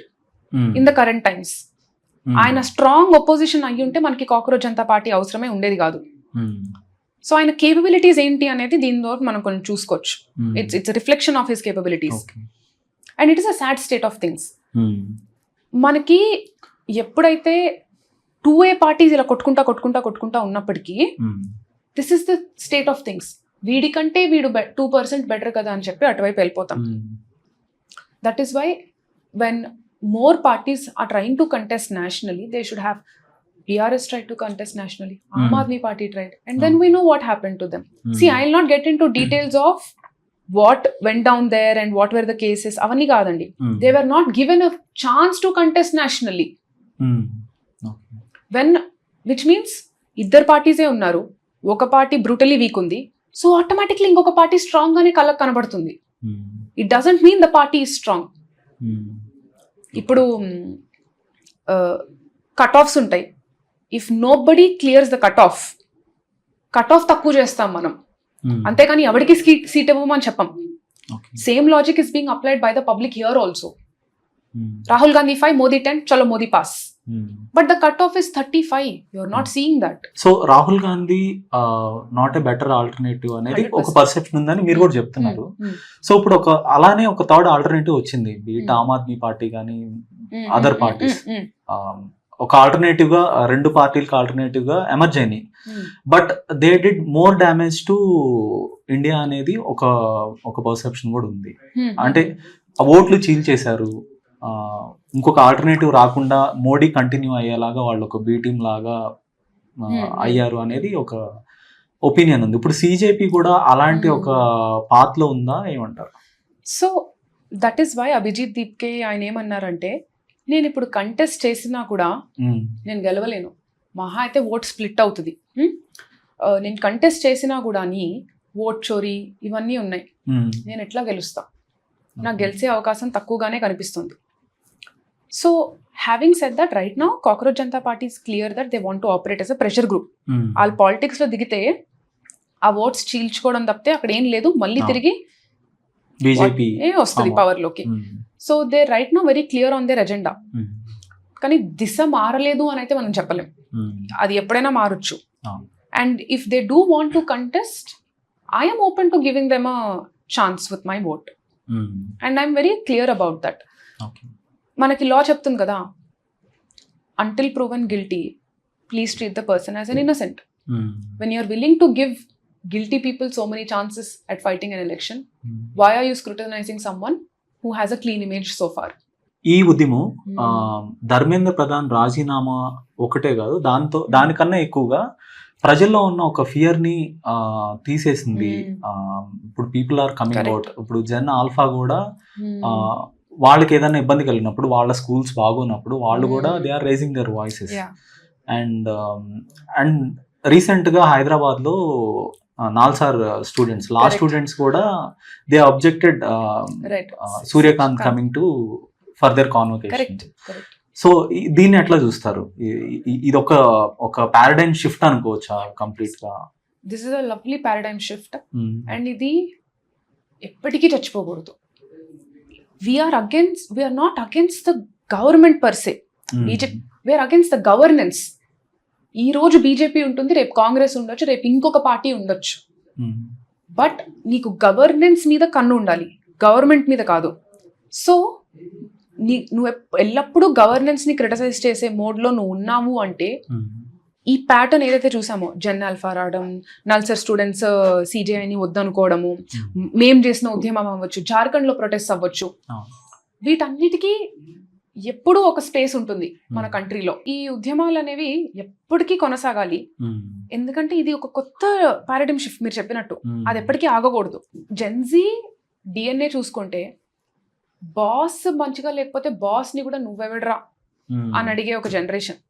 in the current times. ఆయన స్ట్రాంగ్ ఒపోజిషన్ అయ్యి ఉంటే మనకి కాక్రోచ్ జనతా పార్టీ అవసరమే ఉండేది కాదు. సో ఆయన కేపబిలిటీస్ ఏంటి అనేది దీని ద్వారా మనం కొంచెం చూసుకోవచ్చు. It's reflection of his capabilities and it is a sad state of things. మనకి ఎప్పుడైతే 2A పార్టీస్ ఇలా కొట్టుకుంటా ఉన్నప్పటికీ this is the state of things. వీడికంటే వీడు 2% బెటర్ కదా అని చెప్పి అటువైపు వెళ్ళిపోతాం. That is why when more parties are trying to contest nationally, they should have BRS tried to contest nationally, Aam Aadmi Party tried, and then we know what happened to them. See, I will not get into details of what went down there and what were the cases. Avanni kaadandi. They were not given a chance to contest nationally. When, which means ఇద్దరు పార్టీసే ఉన్నారు, ఒక party brutally week ఉంది, so automatically ఇంకొక party strong గానే కళ్ళకు కనబడుతుంది. It doesn't mean the party is strong. ఇప్పుడు cut offs ఉంటాయి. If nobody clears the cut off తక్కువ చేస్తాం మనం, అంతేకాని ఎవరికి సీట్ ఇవ్వమని చెప్పం. Same logic is being applied by the public here also. Rahul Gandhi 5, Modi 10, చలో Modi pass. But the cutoff is 35. You are not seeing that. So Rahul Gandhi not a better alternative అనేది ఒక పర్సెప్షన్ ఉందని మీరు కూడా చెప్తున్నారు. సో ఇప్పుడు అలానే ఒక థర్డ్ ఆల్టర్నేటివ్ వచ్చింది, బీట్ ఆమ్ ఆద్మీ పార్టీ కానీ అదర్ పార్టీస్. ఒక ఆల్టర్నేటివ్ గా 2 పార్టీలకు ఆల్టర్నేటివ్ గా ఎమర్జ్ అయినాయి. But they did more damage to India అనేది ఒక పర్సెప్షన్ కూడా ఉంది. అంటే ఆ ఓట్లు చీల్చేశారు, ఇంకొక ఆల్టర్నేటివ్ రాకుండా మోడీ కంటిన్యూ అయ్యేలాగా వాళ్ళు ఒక బీ టీమ్ లాగా అయ్యారు అనేది ఒక ఒపీనియన్ ఉంది. ఇప్పుడు సిజేపీ కూడా అలాంటి ఒక పాత్ లో ఉందా, ఏమంటారు? So that is why Abhijit Dipke ఆయన ఏమన్నారంటే, నేను ఇప్పుడు కంటెస్ట్ చేసినా కూడా నేను గెలవలేను, మహా అయితే ఓట్ స్ప్లిట్ అవుతుంది. నేను కంటెస్ట్ చేసినా కూడా ఓట్ చోరీ ఇవన్నీ ఉన్నాయి, నేను ఎట్లా గెలుస్తా, నాకు గెలిచే అవకాశం తక్కువగానే కనిపిస్తుంది. So having said that, right now Cockroach Janata Party is clear that they want to operate as a pressure group. వాళ్ళు పాలిటిక్స్ లో దిగితే ఆ ఓట్స్ చీల్చుకోవడం తప్పితే అక్కడ ఏం లేదు, మళ్ళీ తిరిగి బీజేపీ వస్తుంది పవర్ లోకి. So they right now very clear on their agenda. కానీ దిశ మారలేదు అని అయితే మనం చెప్పలేం, అది ఎప్పుడైనా మారొచ్చు. And if they do want to contest, I'm open to giving them a chance with my vote and I'm very clear about that. మనకి లా చెప్తుంది కదా, until proven guilty please treat the person as an innocent. When you're willing to give guilty people so many chances at fighting an election, why are you scrutinizing someone who has a clean image so far? ఈ ఉద్యమం ధర్మేంద్ర ప్రధాన్ రాజీనామా ఒకటే కాదు, దానికన్నా ఎక్కువగా ప్రజల్లో ఉన్న ఒక ఫియర్ ని తీసేసింది. ఇప్పుడు పీపుల్ ఆర్ కమింగ్ అవుట్. ఇప్పుడు జన్ ఆల్ఫా కూడా వాళ్ళకి ఏదైనా ఇబ్బంది కలిగినప్పుడు, వాళ్ళ స్కూల్స్ బాగున్నప్పుడు వాళ్ళు కూడా they are raising their voices. And recent గా హైదరాబాద్ లో నాల్సార్ స్టూడెంట్స్, లా స్టూడెంట్స్ కూడా they objected Suryakant coming to further convocation. So దీన్ని ఎట్లా చూస్తారు? ఇది ఒక పారాడైమ్ షిఫ్ట్ అనుకోవచ్చా కంప్లీట్ గా? This is a lovely paradigm shift and ఇది ఎప్పటికీ చచ్చిపోకూడదు. we are not against the government per se. We are against the governance. ఈ రోజు బీజేపీ ఉంటుంది, రేపు కాంగ్రెస్ ఉండొచ్చు, రేపు ఇంకొక పార్టీ ఉండొచ్చు. బట్ నీకు గవర్నెన్స్ మీద కన్ను ఉండాలి, గవర్నమెంట్ మీద కాదు. సో నువ్వు ఎల్లప్పుడూ గవర్నెన్స్ ని క్రిటిసైజ్ చేసే మోడ్ లో నువ్వు ఉన్నావు అంటే ఈ ప్యాటర్న్ ఏదైతే చూసామో జెన్ ఆల్ఫా రావడం, నల్సర్ స్టూడెంట్స్ సిజేఐని వద్దనుకోవడము, మేం చేసిన ఉద్యమం అవ్వచ్చు, జార్ఖండ్ లో ప్రొటెస్ట్ అవ్వచ్చు, వీటన్నిటికీ ఎప్పుడూ ఒక స్పేస్ ఉంటుంది మన కంట్రీలో. ఈ ఉద్యమాలు అనేవి ఎప్పటికీ కొనసాగాలి, ఎందుకంటే ఇది ఒక కొత్త పారాడిమ్ షిఫ్ట్ మీరు చెప్పినట్టు, అది ఎప్పటికీ ఆగకూడదు. జెన్జీ డిఎన్ఏ చూసుకుంటే బాస్ మంచిగా లేకపోతే బాస్ ని కూడా నువ్వెవడరా అని అడిగే ఒక జనరేషన్.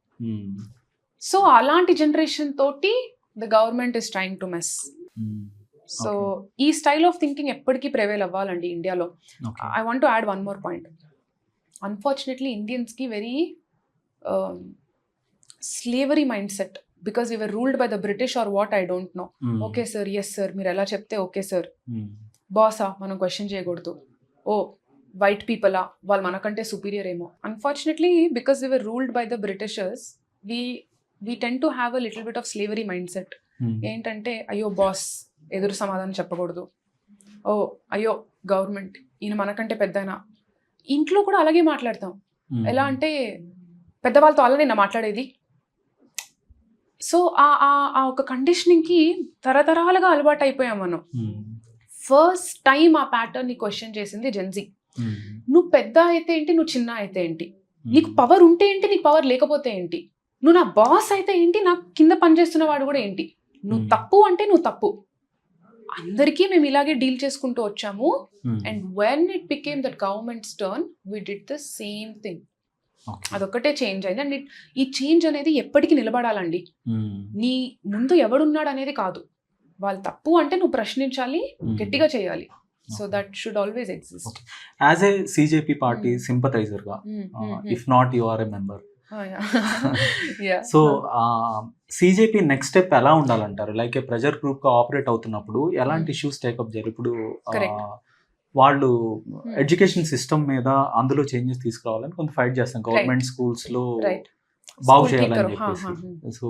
సో అలాంటి జనరేషన్ తోటి the government is trying to mess. So ఈ స్టైల్ ఆఫ్ థింకింగ్ ఎప్పటికీ ప్రివేల్ అవ్వాలండి ఇండియాలో. I want to add one more point. Unfortunately ఇండియన్స్కి very slavery mindset, because we were ruled by the British or what, I don't know. Okay sir, yes sir, మీరు ఎలా చెప్తే okay sir. బాసా మనం question చేయకూడదు. ఓ white పీపులా, వాళ్ళు మనకంటే superior ఏమో. Unfortunately because we were ruled by the Britishers, we tend to have a little bit of slavery mindset. ఏంటంటే అయ్యో బాస్ ఎదురు సమాధానం చెప్పకూడదు, ఓ అయ్యో గవర్నమెంట్ ఈయన మనకంటే పెద్దయినా. ఇంట్లో కూడా అలాగే మాట్లాడతాం. ఎలా అంటే పెద్దవాళ్ళతో అలానే నా మాట్లాడేది. సో ఆ ఒక కండిషనింగ్కి తరతరాలుగా అలవాటు అయిపోయాం మనం. ఫస్ట్ టైం ఆ ప్యాటర్న్ ని క్వశ్చన్ చేసింది జెన్జీ. నువ్వు పెద్ద అయితే ఏంటి, నువ్వు చిన్న అయితే ఏంటి, నీకు పవర్ ఉంటే ఏంటి, నీకు పవర్ లేకపోతే ఏంటి, నువ్వు నా బాస్ అయితే ఏంటి, నాకు కింద పనిచేస్తున్న వాడు కూడా ఏంటి, నువ్వు తప్పు అంటే నువ్వు తప్పు. అందరికీ మేము ఇలాగే డీల్ చేసుకుంటూ వచ్చాము. And when it became that government's turn, we did the same thing. అదొక్కటే చేంజ్ అయింది. అండ్ ఈ చేంజ్ అనేది ఎప్పటికీ నిలబడాలండి. నీ ముందు ఎవడున్నాడు అనేది కాదు, వాళ్ళు తప్పు అంటే నువ్వు ప్రశ్నించాలి, గట్టిగా చేయాలి. So that should always exist. As a CJP party sympathiser గా, if not you are a member, so CJP next step ఎలా ఉండాలంటారు? లైక్ ఏ ప్రెజర్ గ్రూప్ గా ఆపరేట్ అవుతున్నప్పుడు ఎలాంటి ఇష్యూస్ టేకప్ చేయాలి? ఇప్పుడు వాళ్ళు ఎడ్యుకేషన్ సిస్టమ్ మీద అందులో చేంజెస్ తీసుకురావాలని కొంత ఫైట్ చేస్తాం, గవర్నమెంట్ స్కూల్స్ లో బాగు చేయాలని చెప్పేసి. సో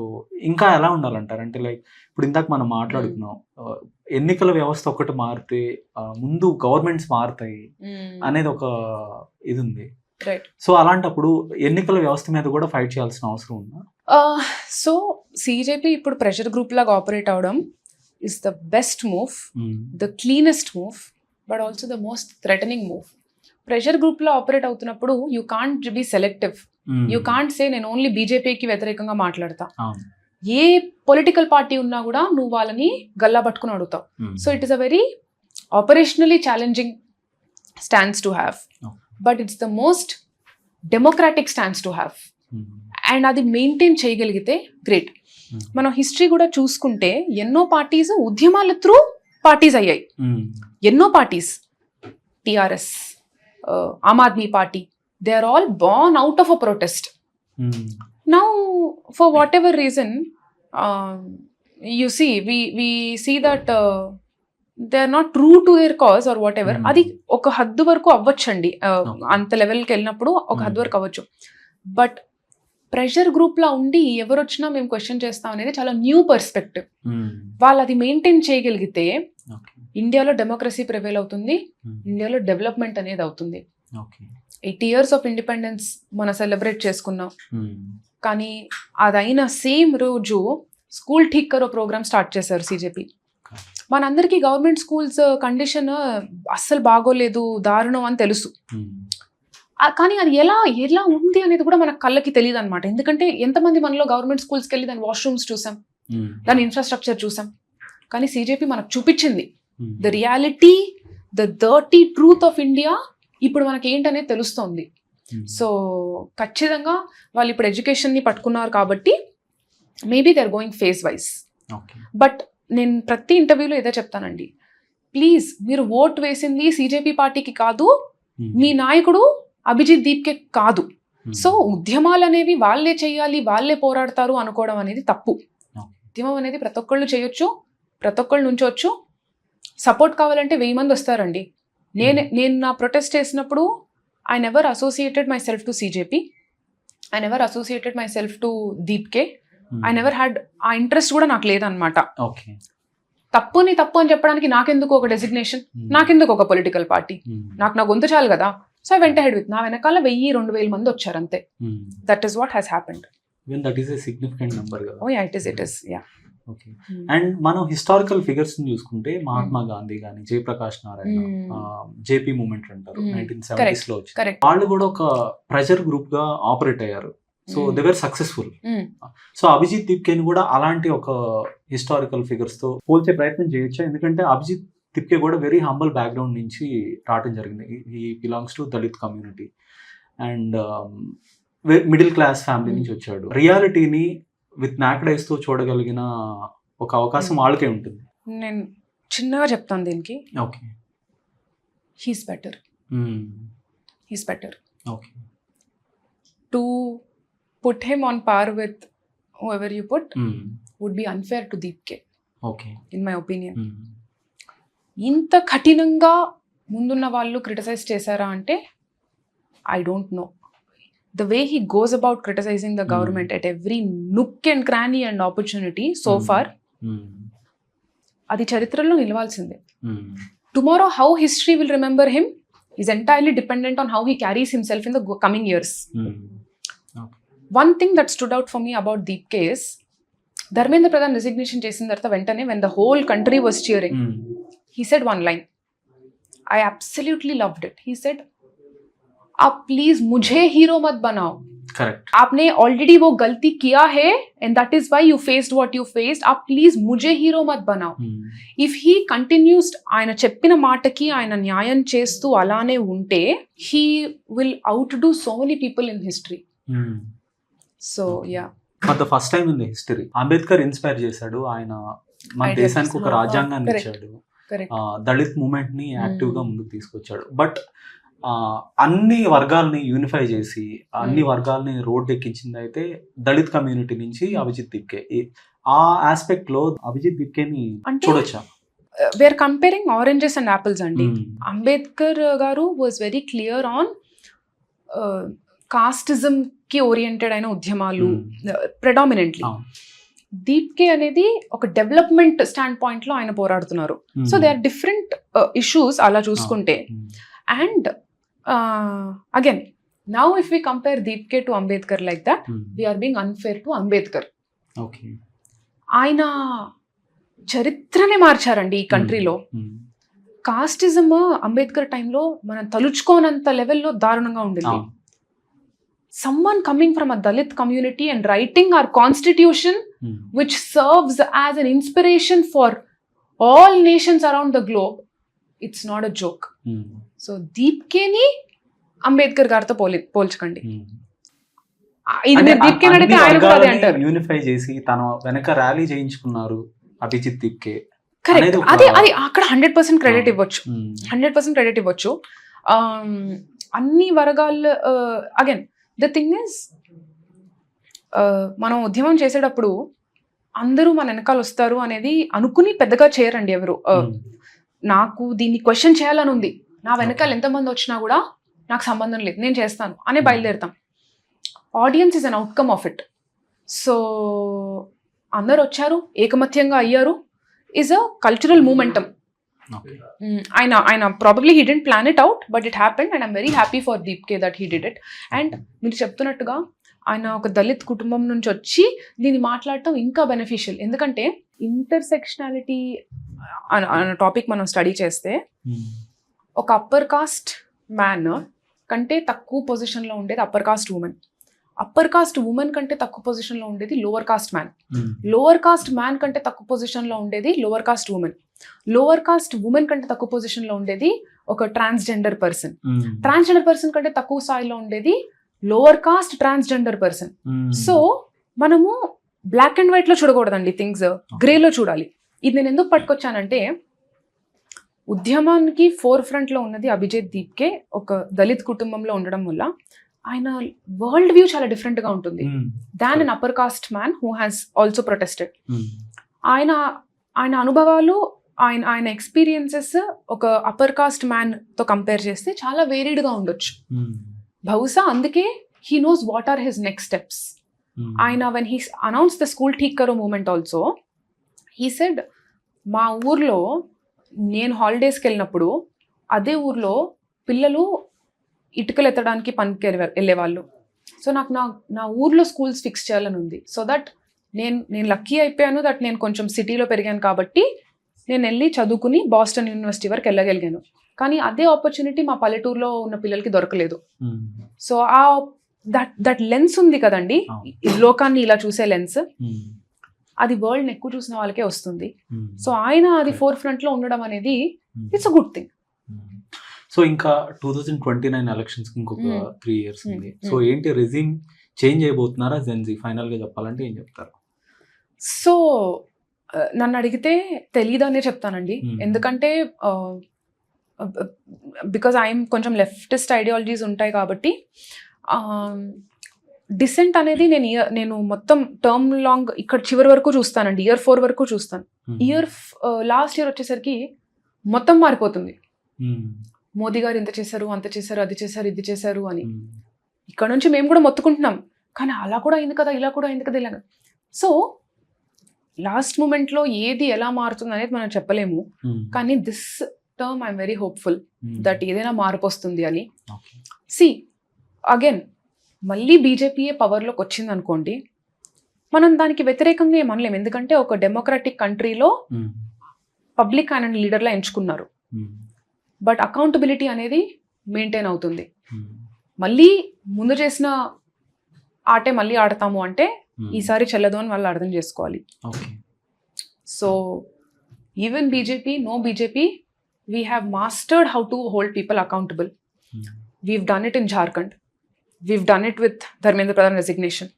ఇంకా ఎలా ఉండాలంటారు? అంటే లైక్ ఇప్పుడు ఇందాక మనం మాట్లాడుకున్నాం, ఎన్నికల వ్యవస్థ ఒకటి మారితే ముందు గవర్నమెంట్స్ మారుతాయి అనేది ఒక ఇది ఉంది. సో అలాంటప్పుడు ఎన్నికల వ్యవస్థ మీద కూడా ఫైట్ చేయాల్సిన అవసరం ఉందా? సో సిజేపీ ఇప్పుడు ప్రెషర్ గ్రూప్ లాగా ఆపరేట్ అవడం is the best move, the cleanest move, but also the most threatening move. Pressure group లో ఆపరేట్ అవుతున్నప్పుడు you can't be selective. You can't say నేను ఓన్లీ బీజేపీకి వ్యతిరేకంగా మాట్లాడతా. ఏ పొలిటికల్ పార్టీ ఉన్నా కూడా నువ్వు వాళ్ళని గల్లా పట్టుకుని అడుగుతావు. So it is a very operationally challenging stands to have, but it's the most democratic stands to have. And అది మెయింటైన్ చేయగలిగితే గ్రేట్. మనం హిస్టరీ కూడా చూసుకుంటే ఎన్నో పార్టీస్ ఉద్యమాల త్రూ పార్టీస్ అయ్యాయి. ఎన్నో parties, TRS, Aam Aadmi party, they are all born out of a protest. Now for whatever reason you see, we see that they are not true to their cause or whatever. అది ఒక హద్దు వరకు అవ్వచ్చండి, అంత లెవెల్కి వెళ్ళినప్పుడు ఒక హద్దు వరకు అవ్వచ్చు. బట్ ప్రెషర్ గ్రూప్ లా ఉండి ఎవరు వచ్చినా మేము క్వశ్చన్ చేస్తాం అనేది చాలా న్యూ పర్స్పెక్టివ్. వాళ్ళు అది మెయింటైన్ చేయగలిగితే ఇండియాలో డెమోక్రసీ ప్రివేల్ అవుతుంది, ఇండియాలో డెవలప్మెంట్ అనేది అవుతుంది. 80 years ఆఫ్ ఇండిపెండెన్స్ మనం సెలబ్రేట్ చేసుకున్నాం, కానీ అదైన సేమ్ రోజు స్కూల్ ఠీక్ కరో ప్రోగ్రామ్ స్టార్ట్ చేశారు సిజేపీ. మనందరికీ గవర్నమెంట్ స్కూల్స్ కండిషన్ అస్సలు బాగోలేదు, దారుణం అని తెలుసు. కానీ అది ఎలా ఎలా ఉంది అనేది కూడా మన కళ్ళకి తెలియదు అనమాట. ఎందుకంటే ఎంతమంది మనలో గవర్నమెంట్ స్కూల్స్కి వెళ్ళి దాని వాష్రూమ్స్ చూసాం, దాని ఇన్ఫ్రాస్ట్రక్చర్ చూసాం. కానీ సిజేపీ మనకు చూపించింది the reality, the dirty truth of India ఇప్పుడు మనకి ఏంటనేది తెలుస్తోంది. సో ఖచ్చితంగా వాళ్ళు ఇప్పుడు ఎడ్యుకేషన్ని పట్టుకున్నారు కాబట్టి maybe they are going phase wise. But నేను ప్రతి ఇంటర్వ్యూలో ఏదో చెప్తానండి, ప్లీజ్ మీరు ఓట్ వేసింది సిజేపీ పార్టీకి కాదు, మీ నాయకుడు అభిజిత్ దీప్కే కాదు. సో ఉద్యమాలు అనేవి వాళ్ళే చేయాలి, వాళ్ళే పోరాడతారు అనుకోవడం అనేది తప్పు. ఉద్యమం అనేది ప్రతి ఒక్కళ్ళు చేయొచ్చు, ప్రతి ఒక్కళ్ళు నుంచోవచ్చు. సపోర్ట్ కావాలంటే 1000 మంది వస్తారండి. నేను నా ప్రొటెస్ట్ చేసినప్పుడు I never associated myself to CJP, I never associated myself to Dipke, I never had ఆ ఇంట్రెస్ట్ కూడా నాకు లేదనమాట. తప్పుని తప్పు అని చెప్పడానికి నాకెందుకు ఒక డెసిగ్నేషన్, నాకెందుకు ఒక పొలిటికల్ పార్టీ, నాకు నా గొంతు చాలు కదా. So I went ahead with నా వెనకాల 1000-2000 మంది వచ్చారు అంతే. That is what has happened. Even that is a significant number కదా. Oh yeah, it is yeah. Okay. And మనం హిస్టారికల్ ఫిగర్స్ చూసుకుంటే మహాత్మా గాంధీ కానీ, జయప్రకాష్ నారాయణ, జేపీ మూమెంట్ అంటారు 1970s లో వచ్చి, వాళ్ళు కూడా ఒక ప్రెషర్ గ్రూప్ గా ఆపరేట్ అయ్యారు. So they were successful. So Abhijit దీప్కేని కూడా అలాంటి ఒక హిస్టారికల్ ఫిగర్స్ తో పోల్చే ప్రయత్నం చేయొచ్చా? ఎందుకంటే అభిజిత్ దీప్కే కూడా వెరీ హంబల్ బ్యాక్గ్రౌండ్ నుంచి రావడం జరిగింది. He belongs to Dalit community and middle class family నుంచి వచ్చాడు. రియాలిటీని విత్ నాకెడ్ ఐస్ తో చూడగలిగిన ఒక అవకాశం వాళ్ళకే ఉంటుంది. నేను చిన్నగా చెప్తాను దీనికి. Okay. He's better. Okay. To put him on par with whoever you put would be unfair to Deepke. Okay. In my opinion. ఇంత కఠినంగా ముందున్న వాళ్ళు క్రిటిసైజ్ చేశారా అంటే I don't no. The way he goes about criticizing the government at every nook and cranny and opportunity so far, అది చరిత్రలో నిలవాల్సిందే. Tomorrow how history will remember him is entirely dependent on how he carries himself in the coming years. One thing that stood out for me about Deepke is Dharmendra Pradhan resignation చేసిన తర్వాత వెంటనే when the whole country was cheering, he said one line. I absolutely loved it. He said, आप please मुझे hero मत बनाओ. Correct. आपने already वो गलती किया है and that is why you faced what you faced. आप प्लीज मुझे हीरो मत बनाओ. If he continues, ఆయన చెప్పిన మాటకి ఆయన న్యాయం చేస్తూ అలానే ఉంటే he will outdo so many people in history. So yeah. For the first time in the history, Ambedkar inspire చేశాడు. ఆయన మన దేశానికి ఒక రాజ్యాంగాన్ని ఇచ్చాడు. దళిత్ మూమెంట్ ని యాక్టివ్ గా ముందుకు తీసుకొచ్చాడు. బట్ అన్ని వర్గాల్ని యూనిఫై చేసి అన్ని వర్గాల్ని రోడ్ ఎక్కించింది అయితే దళిత్ కమ్యూనిటీ నుంచి అభిజిత్ దీప్కే. ఆ ఆస్పెక్ట్ లో అభిజిత్ దీప్కేని చూడొచ్చా? Where comparing oranges and apples అండి. Ambedkar garu was very clear on casteism కి ఓరియంటెడ్ అయిన ఉద్యమాలు ప్రెడామినెంట్లీ. దీప్కే అనేది ఒక డెవలప్మెంట్ స్టాండ్ పాయింట్ లో ఆయన పోరాడుతున్నారు. So they are different issues అలా చూసుకుంటే. And again, now if we compare Deepke to Ambedkar like that, we are being unfair to Ambedkar. Okay. ఆయన చరిత్రనే మార్చారండి ఈ కంట్రీలో. కాస్టిజం అంబేద్కర్ టైంలో మనం తలుచుకోనంత లెవెల్లో దారుణంగా ఉండింది. someone coming from a Dalit community and writing our constitution which serves as an inspiration for all nations around the globe, it's not a joke. So దీప్కేని అంబేద్కర్ గారితో పోల్చకండి. ఇది మీరు దీప్కే అడిగితే ఆయన కూడా అదే అంటారు. యూనిఫై చేసి తన వెనక ర్యాలీ చేయించుకున్నారు అభిజిత్ దీప్కే. కరెక్ట్. అది అక్కడ 100% క్రెడిట్ ఇవ్వచ్చు. 100% క్రెడిట్ ఇవ్వచ్చు. అన్ని వర్గాలు అగైన్ ద థింగ్ ఇస్, మనం ఉద్యమం చేసేటప్పుడు అందరూ మన వెనకాల వస్తారు అనేది అనుకుని పెద్దగా చేయరండి ఎవరు. నాకు దీన్ని క్వశ్చన్ చేయాలని ఉంది, నా వెనకాల ఎంతమంది వచ్చినా కూడా నాకు సంబంధం లేదు, నేను చేస్తాను అనే బయలుదేరుతాం. Audience is an outcome of it. So అందరు వచ్చారు, ఏకమత్యంగా అయ్యారు, ఈజ్ అ కల్చరల్ మూమెంటమ్. ఆయన probably he didn't plan it out, but it happened and I'm very happy for Dipke that he did it. And మీరు చెప్తున్నట్టుగా ఆయన ఒక దళిత్ కుటుంబం నుంచి వచ్చి దీన్ని మాట్లాడటం ఇంకా బెనిఫిషియల్. ఎందుకంటే ఇంటర్సెక్షనాలిటీ అన్న టాపిక్ మనం స్టడీ చేస్తే ఒక అప్పర్ కాస్ట్ మ్యాన్ కంటే తక్కువ పొజిషన్లో ఉండేది upper caste women. Upper caste women కంటే తక్కువ పొజిషన్లో ఉండేది lower caste man. Lower caste man కంటే తక్కువ పొజిషన్లో ఉండేది lower caste women. Lower caste women కంటే తక్కువ పొజిషన్లో ఉండేది ఒక ట్రాన్స్జెండర్ పర్సన్. ట్రాన్స్జెండర్ పర్సన్ కంటే తక్కువ స్థాయిలో ఉండేది lower caste transgender person. So మనము బ్లాక్ అండ్ వైట్ లో చూడకూడదండి, థింగ్స్ గ్రేలో చూడాలి. ఇది నేను ఎందుకు పట్టుకొచ్చానంటే, ఉద్యమానికి ఫోర్ ఫ్రంట్ లో ఉన్నది అభిజిత్ దీప్కే ఒక దళిత్ కుటుంబంలో ఉండడం వల్ల ఆయన వరల్డ్ వ్యూ చాలా డిఫరెంట్ గా ఉంటుంది than an upper caste man who has also protested. ఆయన అనుభవాలు, ఆయన ఎక్స్పీరియన్సెస్ ఒక అప్పర్ కాస్ట్ మ్యాన్ తో కంపేర్ చేస్తే చాలా వేరీడ్ గా ఉండొచ్చు. బహుశా అందుకే he knows what are his next steps. ఆయన when he announce the school theek karo movement also, he said, మా ఊర్లో నేను హాలిడేస్కి వెళ్ళినప్పుడు అదే ఊర్లో పిల్లలు ఇటుకలు ఎత్తడానికి పనికి వెళ్ళేవాళ్ళు. సో నాకు నా ఊర్లో స్కూల్స్ ఫిక్స్ చేయాలని ఉంది. సో దట్ నేను లక్కీ అయిపోయాను దట్ నేను కొంచెం సిటీలో పెరిగాను కాబట్టి నేను వెళ్ళి చదువుకుని బాస్టన్ యూనివర్సిటీ వరకు వెళ్ళగలిగాను. కానీ అదే ఆపర్చునిటీ మా పల్లెటూరులో ఉన్న పిల్లలకి దొరకలేదు. సో దట్ లెన్స్ ఉంది కదండి, లోకాన్ని ఇలా చూసే లెన్స్, అది వరల్డ్ ఎక్కువ చూసిన వాళ్ళకే వస్తుంది. సో ఆయన అది ఫోర్ ఫ్రంట్ లో ఉండడం అనేది it's a good thing. So ఇంకా 2029 ఎలక్షన్స్ కి ఇంకొక 3 years ఉంది. సో ఏంటి రెజ్యూమ్ చేంజ్ అయిపోతున్నారా జెన్జీ? ఫైనల్ గా చెప్పాలంటే ఏం చెప్తారు? సో నన్ను అడిగితే తెలీదనే చెప్తానండి. ఎందుకంటే బికాజ్ ఐఎమ్ కొంచెం లెఫ్టిస్ట్ ఐడియాలజీస్ ఉంటాయి కాబట్టి డిసెంట్ అనేది నేను మొత్తం టర్మ్ లాంగ్ ఇక్కడ చివరి వరకు చూస్తానండి. ఇయర్ 4 వరకు చూస్తాను. లాస్ట్ ఇయర్ వచ్చేసరికి మొత్తం మారిపోతుంది. మోదీ గారు ఇంత చేశారు, అంత చేశారు, అది చేశారు, ఇది చేశారు అని. ఇక్కడ నుంచి మేము కూడా మొత్తుకుంటున్నాం, కానీ అలా కూడా అయింది కదా, ఇలా కూడా అయింది కదా, ఇలా. సో లాస్ట్ మూమెంట్లో ఏది ఎలా మారుతుంది అనేది మనం చెప్పలేము. కానీ this term I'm very hopeful that ఏదైనా మార్పు వస్తుంది అని. సి అగైన్ మళ్ళీ బీజేపీయే పవర్లోకి వచ్చింది అనుకోండి, మనం దానికి వ్యతిరేకంగా ఏమనలేము. ఎందుకంటే ఒక డెమోక్రాటిక్ కంట్రీలో పబ్లిక్ ఆయన లీడర్లా ఎంచుకున్నారు. బట్ అకౌంటబిలిటీ అనేది మెయింటైన్ అవుతుంది. మళ్ళీ ముందు చేసిన ఆటే మళ్ళీ ఆడతాము అంటే ఈసారి చెల్లదు అని వాళ్ళు అర్థం చేసుకోవాలి. So even BJP, no BJP, we have mastered how to hold people accountable. We've done it in Jharkhand, we've done it with Dharmendra Pradhan resignation.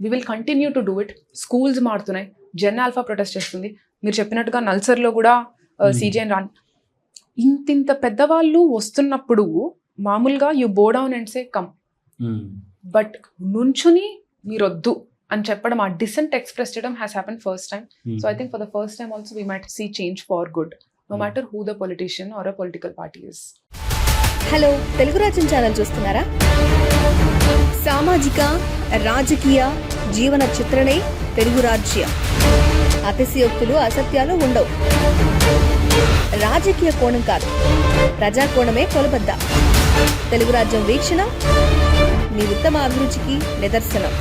We will continue to do it. Schools మారుతున్నాయి, జెన్ ఆల్ఫా ప్రొటెస్ట్ చేస్తుంది. మీరు చెప్పినట్టుగా నల్సర్లో కూడా సీజేఎన్ రాన్. ఇంత పెద్దవాళ్ళు వస్తున్నప్పుడు మామూలుగా you bow down and say come, but నుంచుని మీరొద్దు అని చెప్పడం, ఆ డిసెంట్ ఎక్స్ప్రెస్ చేయడం has happen first time. So I think for the first time also we might see change for good, no matter who the politician are a political party is. Hello, Telugu Rajyam channel చూస్తున్నారా? సామాజిక రాజకీయ జీవన చిత్రణే తెలుగు రాజ్యం. అతిశయోక్తులు అసత్యాలు ఉండవు. రాజకీయ కోణం కాదు, ప్రజా కోణమే కొలబద్ద. తెలుగు రాజ్యం వీక్షణ మీ ఉత్తమ అభిరుచికి నిదర్శనం.